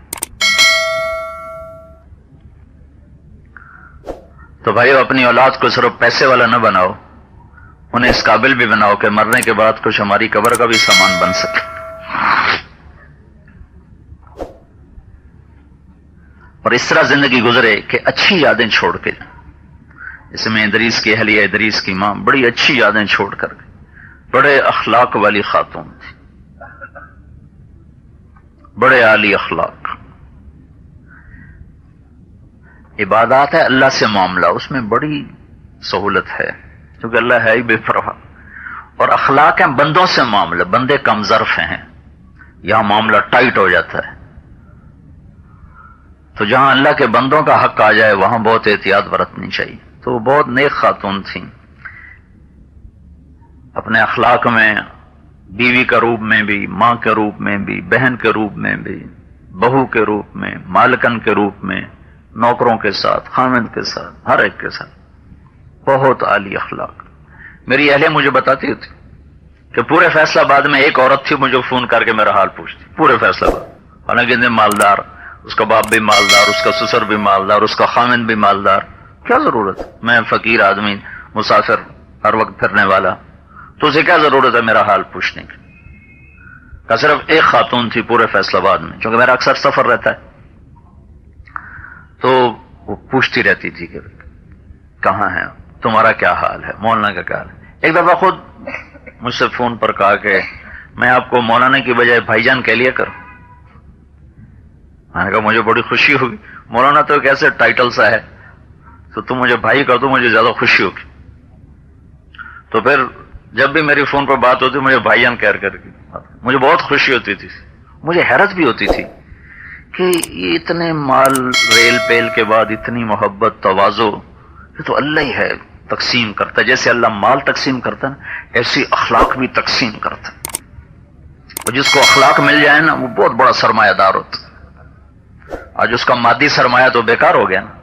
تو بھائیو اپنی اولاد کو صرف پیسے والا نہ بناؤ، انہیں اس قابل بھی بناؤ کہ مرنے کے بعد کچھ ہماری قبر کا بھی سامان بن سکے۔ اور اس طرح زندگی گزرے کہ اچھی یادیں چھوڑ کے جائیں۔ اس میں ادریس کی اہلیہ، ادریس کی ماں بڑی اچھی یادیں چھوڑ کر گئی، بڑے اخلاق والی خاتون تھی، بڑے عالی اخلاق۔ عبادات ہے، اللہ سے معاملہ، اس میں بڑی سہولت ہے کیونکہ اللہ ہے ہی بے پرواہ۔ اور اخلاق ہیں بندوں سے معاملہ، بندے کم ظرف ہیں، یہاں معاملہ ٹائٹ ہو جاتا ہے۔ تو جہاں اللہ کے بندوں کا حق آ جائے وہاں بہت احتیاط برتنی چاہیے۔ تو وہ بہت نیک خاتون تھیں، اپنے اخلاق میں بیوی کے روپ میں بھی، ماں کے روپ میں بھی، بہن کے روپ میں بھی، بہو کے روپ میں، مالکن کے روپ میں، نوکروں کے ساتھ، خامند کے ساتھ، ہر ایک کے ساتھ بہت عالی اخلاق۔ میری اہلیہ مجھے بتاتی تھی کہ پورے فیصلہ آباد میں ایک عورت تھی، مجھے فون کر کے میرا حال پوچھتی، پورے فیصلہ آباد، حالانکہ اتنے مالدار، اس کا باپ بھی مالدار، اس کا سسر بھی مالدار، اس کا خامند بھی مالدار، کیا ضرورت؟ میں فقیر آدمی، مسافر، ہر وقت پھرنے والا، تو اسے کیا ضرورت ہے میرا حال پوچھنے کی؟ کہ صرف ایک خاتون تھی پورے فیصل آباد میں، چونکہ میرا اکثر سفر رہتا ہے، تو وہ پوچھتی رہتی تھی کہ کہاں ہے، تمہارا کیا حال ہے، مولانا کا کیا حال ہے۔ ایک دفعہ خود مجھ سے فون پر کہا کہ میں آپ کو مولانا کی بجائے بھائی جان کہہ لیا کروں۔ میں نے کہا مجھے بڑی خوشی ہوگی، مولانا تو ایک ایسے ٹائٹل سا ہے، تو تم مجھے بھائی کر دو مجھے زیادہ خوشی ہوگی۔ تو پھر جب بھی میری فون پر بات ہوتی مجھے بھائی جان کہہ کر کے مجھے بہت خوشی ہوتی تھی، مجھے حیرت بھی ہوتی تھی کہ یہ اتنے مال ریل پیل کے بعد اتنی محبت، تواضع، یہ تو اللہ ہی ہے تقسیم کرتا ہے، جیسے اللہ مال تقسیم کرتا ہے نا ایسی اخلاق بھی تقسیم کرتا ہے، اور جس کو اخلاق مل جائے نا وہ بہت بڑا سرمایہ دار ہوتا ہے۔ آج اس کا مادی سرمایہ تو بیکار ہو گیا نا،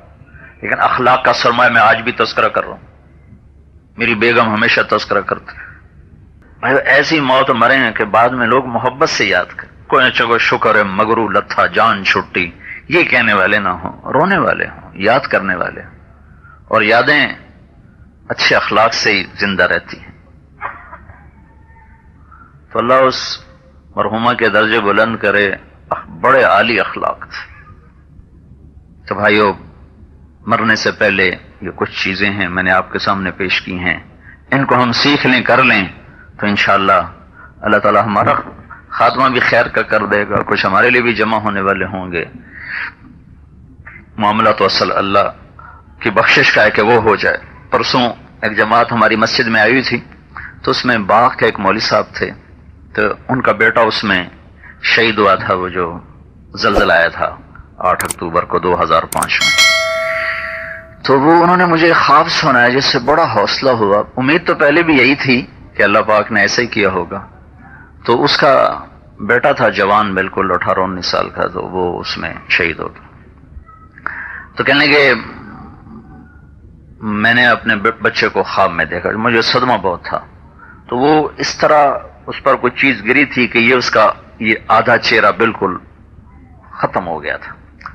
لیکن اخلاق کا سرمایہ میں آج بھی تذکرہ کر رہا ہوں، میری بیگم ہمیشہ تذکرہ کرتی بھائی ایسی موت مرے ہیں کہ بعد میں لوگ محبت سے یاد کریں، کوئی چگو شکر ہے مگرو لتھا جان چھٹی، یہ کہنے والے نہ ہوں، رونے والے ہوں، یاد کرنے والے ہوں، اور یادیں اچھے اخلاق سے ہی زندہ رہتی ہیں۔ تو اللہ اس مرحومہ کے درجے بلند کرے، بڑے عالی اخلاق تھے۔ تو بھائیو، مرنے سے پہلے یہ کچھ چیزیں ہیں میں نے آپ کے سامنے پیش کی ہیں، ان کو ہم سیکھ لیں، کر لیں، تو انشاءاللہ اللہ تعالی ہمارا خاتمہ بھی خیر کا کر دے گا، کچھ ہمارے لیے بھی جمع ہونے والے ہوں گے۔ معاملہ تو اصل اللہ کی بخشش کا ہے کہ وہ ہو جائے۔ پرسوں ایک جماعت ہماری مسجد میں آئی ہوئی تھی، تو اس میں باغ کے ایک مولوی صاحب تھے، تو ان کا بیٹا اس میں شہید ہوا تھا، وہ جو زلزلہ آیا تھا 8 اکتوبر کو 2005 میں۔ تو وہ انہوں نے مجھے خواب سنایا جس سے بڑا حوصلہ ہوا۔ امید تو پہلے بھی یہی تھی کہ اللہ پاک نے ایسے ہی کیا ہوگا۔ تو اس کا بیٹا تھا جوان، بالکل 18-19 سال کا، تو وہ اس میں شہید ہو گیا۔ تو کہنے لگے میں نے اپنے بچے کو خواب میں دیکھا، مجھے صدمہ بہت تھا۔ تو وہ اس طرح اس پر کوئی چیز گری تھی کہ یہ اس کا یہ آدھا چہرہ بالکل ختم ہو گیا تھا۔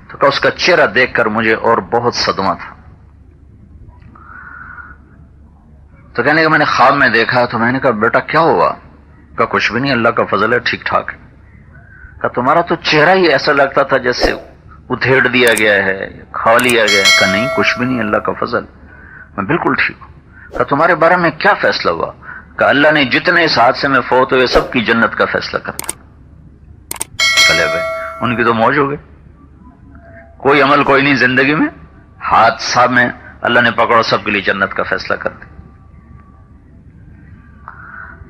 تو کہ اس کا چہرہ دیکھ کر مجھے اور بہت صدمہ تھا۔ تو کہنے کہ میں نے خواب میں دیکھا، تو میں نے کہا بیٹا کیا ہوا؟ کہا کچھ بھی نہیں، اللہ کا فضل ہے، ٹھیک ٹھاک ہے۔ کہا تمہارا تو چہرہ ہی ایسا لگتا تھا جیسے ادھیڑ دیا گیا ہے، کھا لیا گیا ہے۔ کہا نہیں کچھ بھی نہیں، اللہ کا فضل، میں بالکل ٹھیک ہوں۔ کہا تمہارے بارے میں کیا فیصلہ ہوا؟ کہا اللہ نے جتنے اس حادثے میں فوت ہوئے سب کی جنت کا فیصلہ کرتا۔ چلے بھائی، ان کی تو موج ہو گئی، کوئی عمل کوئی نہیں زندگی میں، حادثہ میں اللہ نے پکڑو سب کے لیے جنت کا فیصلہ کر دیا۔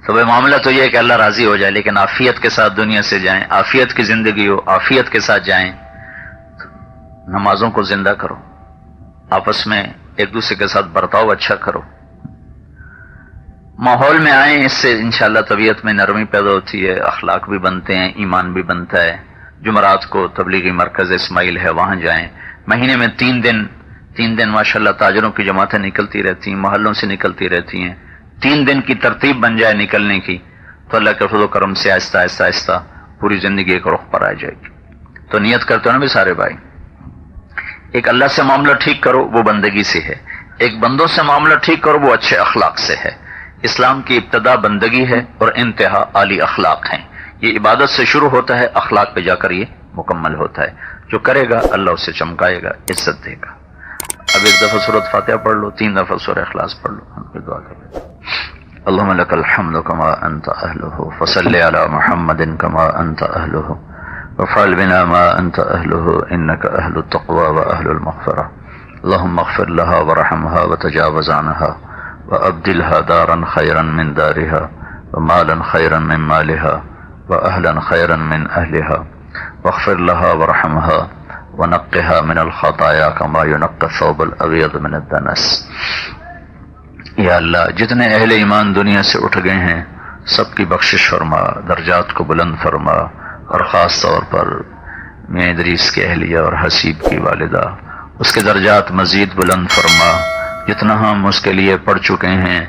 تو بھائی معاملہ تو یہ ہے کہ اللہ راضی ہو جائے، لیکن عافیت کے ساتھ دنیا سے جائیں، عافیت کی زندگی ہو، عافیت کے ساتھ جائیں۔ نمازوں کو زندہ کرو، آپس میں ایک دوسرے کے ساتھ برتاؤ اچھا کرو، ماحول میں آئیں، اس سے انشاءاللہ طبیعت میں نرمی پیدا ہوتی ہے، اخلاق بھی بنتے ہیں، ایمان بھی بنتا ہے۔ جمعرات کو تبلیغی مرکز اسماعیل ہے، وہاں جائیں۔ مہینے میں 3 دن ماشاءاللہ تاجروں کی جماعتیں نکلتی رہتی ہیں، محلوں سے نکلتی رہتی ہیں۔ 3 دن کی ترتیب بن جائے نکلنے کی، تو اللہ کے فضل و کرم سے آہستہ آہستہ آہستہ پوری زندگی ایک رخ پر آ جائے گی۔ تو نیت کرتے ہو نا بھی سارے بھائی، ایک اللہ سے معاملہ ٹھیک کرو وہ بندگی سے ہے، ایک بندوں سے معاملہ ٹھیک کرو وہ اچھے اخلاق سے ہے۔ اسلام کی ابتدا بندگی ہے اور انتہا عالی اخلاق ہیں۔ یہ عبادت سے شروع ہوتا ہے، اخلاق پہ جا کر یہ مکمل ہوتا ہے۔ جو کرے گا اللہ اسے چمکائے گا، عزت دے گا۔ اب ایک دفعہ سورۃ فاتحہ پڑھ لو، 3 دفعہ سورہ اخلاص پڑھ لو، ہم پھر دعا کر لیں۔ اللهم لك الحمد كما أنت أهله، فصل على محمد كما أنت أهله، وفعل بنا ما أنت أهله، إنك أهل التقوى وأهل المغفرة۔ اللهم اغفر لها ورحمها وتجاوز عنها، وأبدلها دارا خيرا من دارها، ومالا خيرا من مالها، وأهلا خيرا من أهلها، واغفر لها ورحمها ونقها من الخطايا كما ينقى الثوب الأبيض من الدنس۔ یا اللہ جتنے اہل ایمان دنیا سے اٹھ گئے ہیں سب کی بخشش فرما، درجات کو بلند فرما، اور خاص طور پر میاں ادریس کے اہلیہ اور حسیب کی والدہ، اس کے درجات مزید بلند فرما۔ جتنا ہم اس کے لیے پڑھ چکے ہیں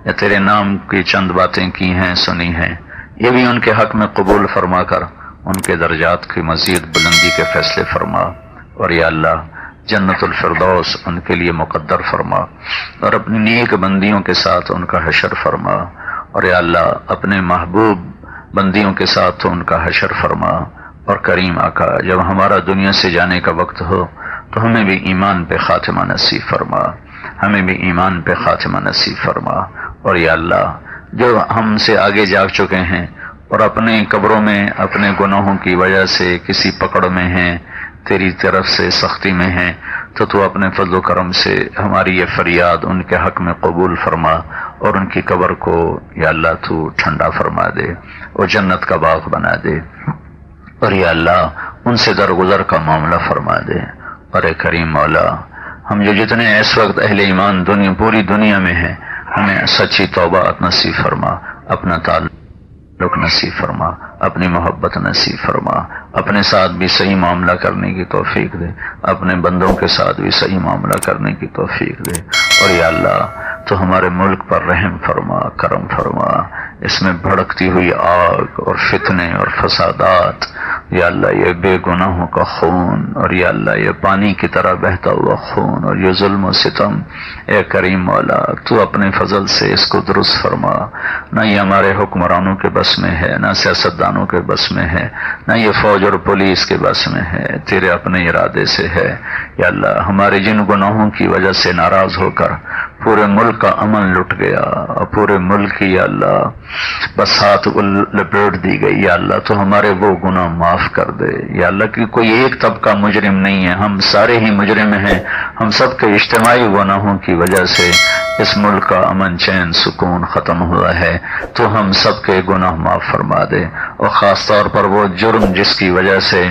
یا تیرے نام کی چند باتیں کی ہیں، سنی ہیں، یہ بھی ان کے حق میں قبول فرما کر ان کے درجات کی مزید بلندی کے فیصلے فرما، اور یا اللہ جنت الفردوس ان کے لیے مقدر فرما، اور اپنی نیک بندیوں کے ساتھ ان کا حشر فرما، اور یا اللہ اپنے محبوب بندیوں کے ساتھ ان کا حشر فرما۔ اور کریم آقا جب ہمارا دنیا سے جانے کا وقت ہو تو ہمیں بھی ایمان پہ خاتمہ نصیب فرما، ہمیں بھی ایمان پہ خاتمہ نصیب فرما۔ اور یا اللہ جو ہم سے آگے جا چکے ہیں اور اپنے قبروں میں اپنے گناہوں کی وجہ سے کسی پکڑ میں ہیں، تیری طرف سے سختی میں ہیں، تو اپنے فضل و کرم سے ہماری یہ فریاد ان کے حق میں قبول فرما، اور ان کی قبر کو یا اللہ تو ٹھنڈا فرما دے اور جنت کا باغ بنا دے، اور یا اللہ ان سے درگزر کا معاملہ فرما دے۔ اور اے کریم مولا، ہم جو جتنے اس وقت اہل ایمان پوری دنیا میں ہیں، ہمیں سچی توبہ نصیب فرما، اپنا تعلق نصیب فرما، اپنی محبت نصیب فرما، اپنے ساتھ بھی صحیح معاملہ کرنے کی توفیق دے، اپنے بندوں کے ساتھ بھی صحیح معاملہ کرنے کی توفیق دے۔ اور یا اللہ تو ہمارے ملک پر رحم فرما، کرم فرما، اس میں بھڑکتی ہوئی آگ اور فتنے اور فسادات، یا اللہ یہ بے گناہوں کا خون، اور یا اللہ یہ پانی کی طرح بہتا ہوا خون، اور یہ ظلم و ستم، اے کریم مولا تو اپنے فضل سے اس کو درست فرما۔ نہ یہ ہمارے حکمرانوں کے بس میں ہے، نہ سیاستدانوں کے بس میں ہے، نہ یہ فوج اور پولیس کے بس میں ہے، تیرے اپنے ارادے سے ہے۔ یا اللہ ہمارے جن گناہوں کی وجہ سے ناراض ہو کر پورے ملک کا امن لٹ گیا، اور پورے ملک کی یا اللہ بسات لپیٹ دی گئی، یا اللہ تو ہمارے وہ گناہ معاف کر دے۔ یا اللہ کہ کوئی ایک طبقہ مجرم نہیں ہے، ہم سارے ہی مجرم ہیں، ہم سب کے اجتماعی گناہوں کی وجہ سے اس ملک کا امن چین سکون ختم ہوا ہے، تو ہم سب کے گناہ معاف فرما دے، اور خاص طور پر وہ جرم جس کی وجہ سے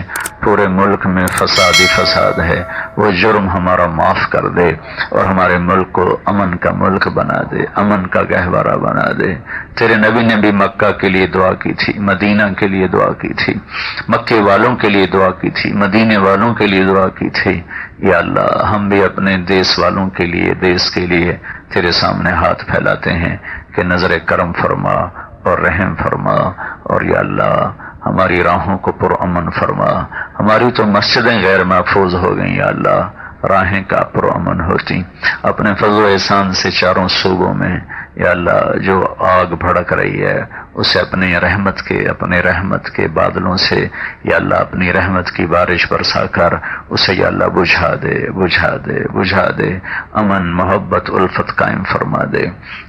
پورے ملک میں فساد ہی فساد ہے، وہ جرم ہمارا معاف کر دے، اور ہمارے ملک کو امن کا ملک بنا دے، امن کا گہوارہ بنا دے۔ تیرے نبی نے بھی مکہ کے لیے دعا کی تھی، مدینہ کے لیے دعا کی تھی، مکے والوں کے لیے دعا کی تھی، مدینے والوں کے لیے دعا کی تھی۔ یا اللہ ہم بھی اپنے دیس والوں کے لیے، دیس کے لیے تیرے سامنے ہاتھ پھیلاتے ہیں کہ نظر کرم فرما اور رحم فرما، اور یا اللہ ہماری راہوں کو پرامن فرما۔ ہماری تو مسجدیں غیر محفوظ ہو گئیں، یا اللہ راہیں کا پرامن ہوتی، اپنے فضل و احسان سے چاروں صوبوں میں یا اللہ جو آگ بھڑک رہی ہے اسے اپنے رحمت کے بادلوں سے یا اللہ اپنی رحمت کی بارش برسا کر اسے یا اللہ بجھا دے، امن محبت الفت قائم فرما دے،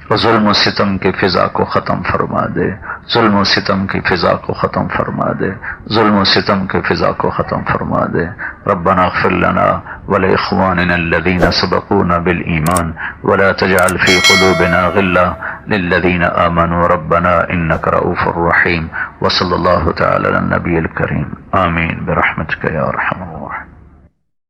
اور ظلم و ستم کی فضا کو ختم فرما دے، ظلم و ستم کی فضا کو ختم فرما دے، ظلم و ستم کی فضا کو ختم فرما دے۔ ربنا اغفر لنا ولإخواننا الذين سبقونا بالإيمان ولا تجعل في قلوبنا غلا للذين آمنوا ربنا إنك رؤوف رحيم، وصلى الله تعالى على النبي الكريم، آمين برحمتك يا أرحم الراحمين۔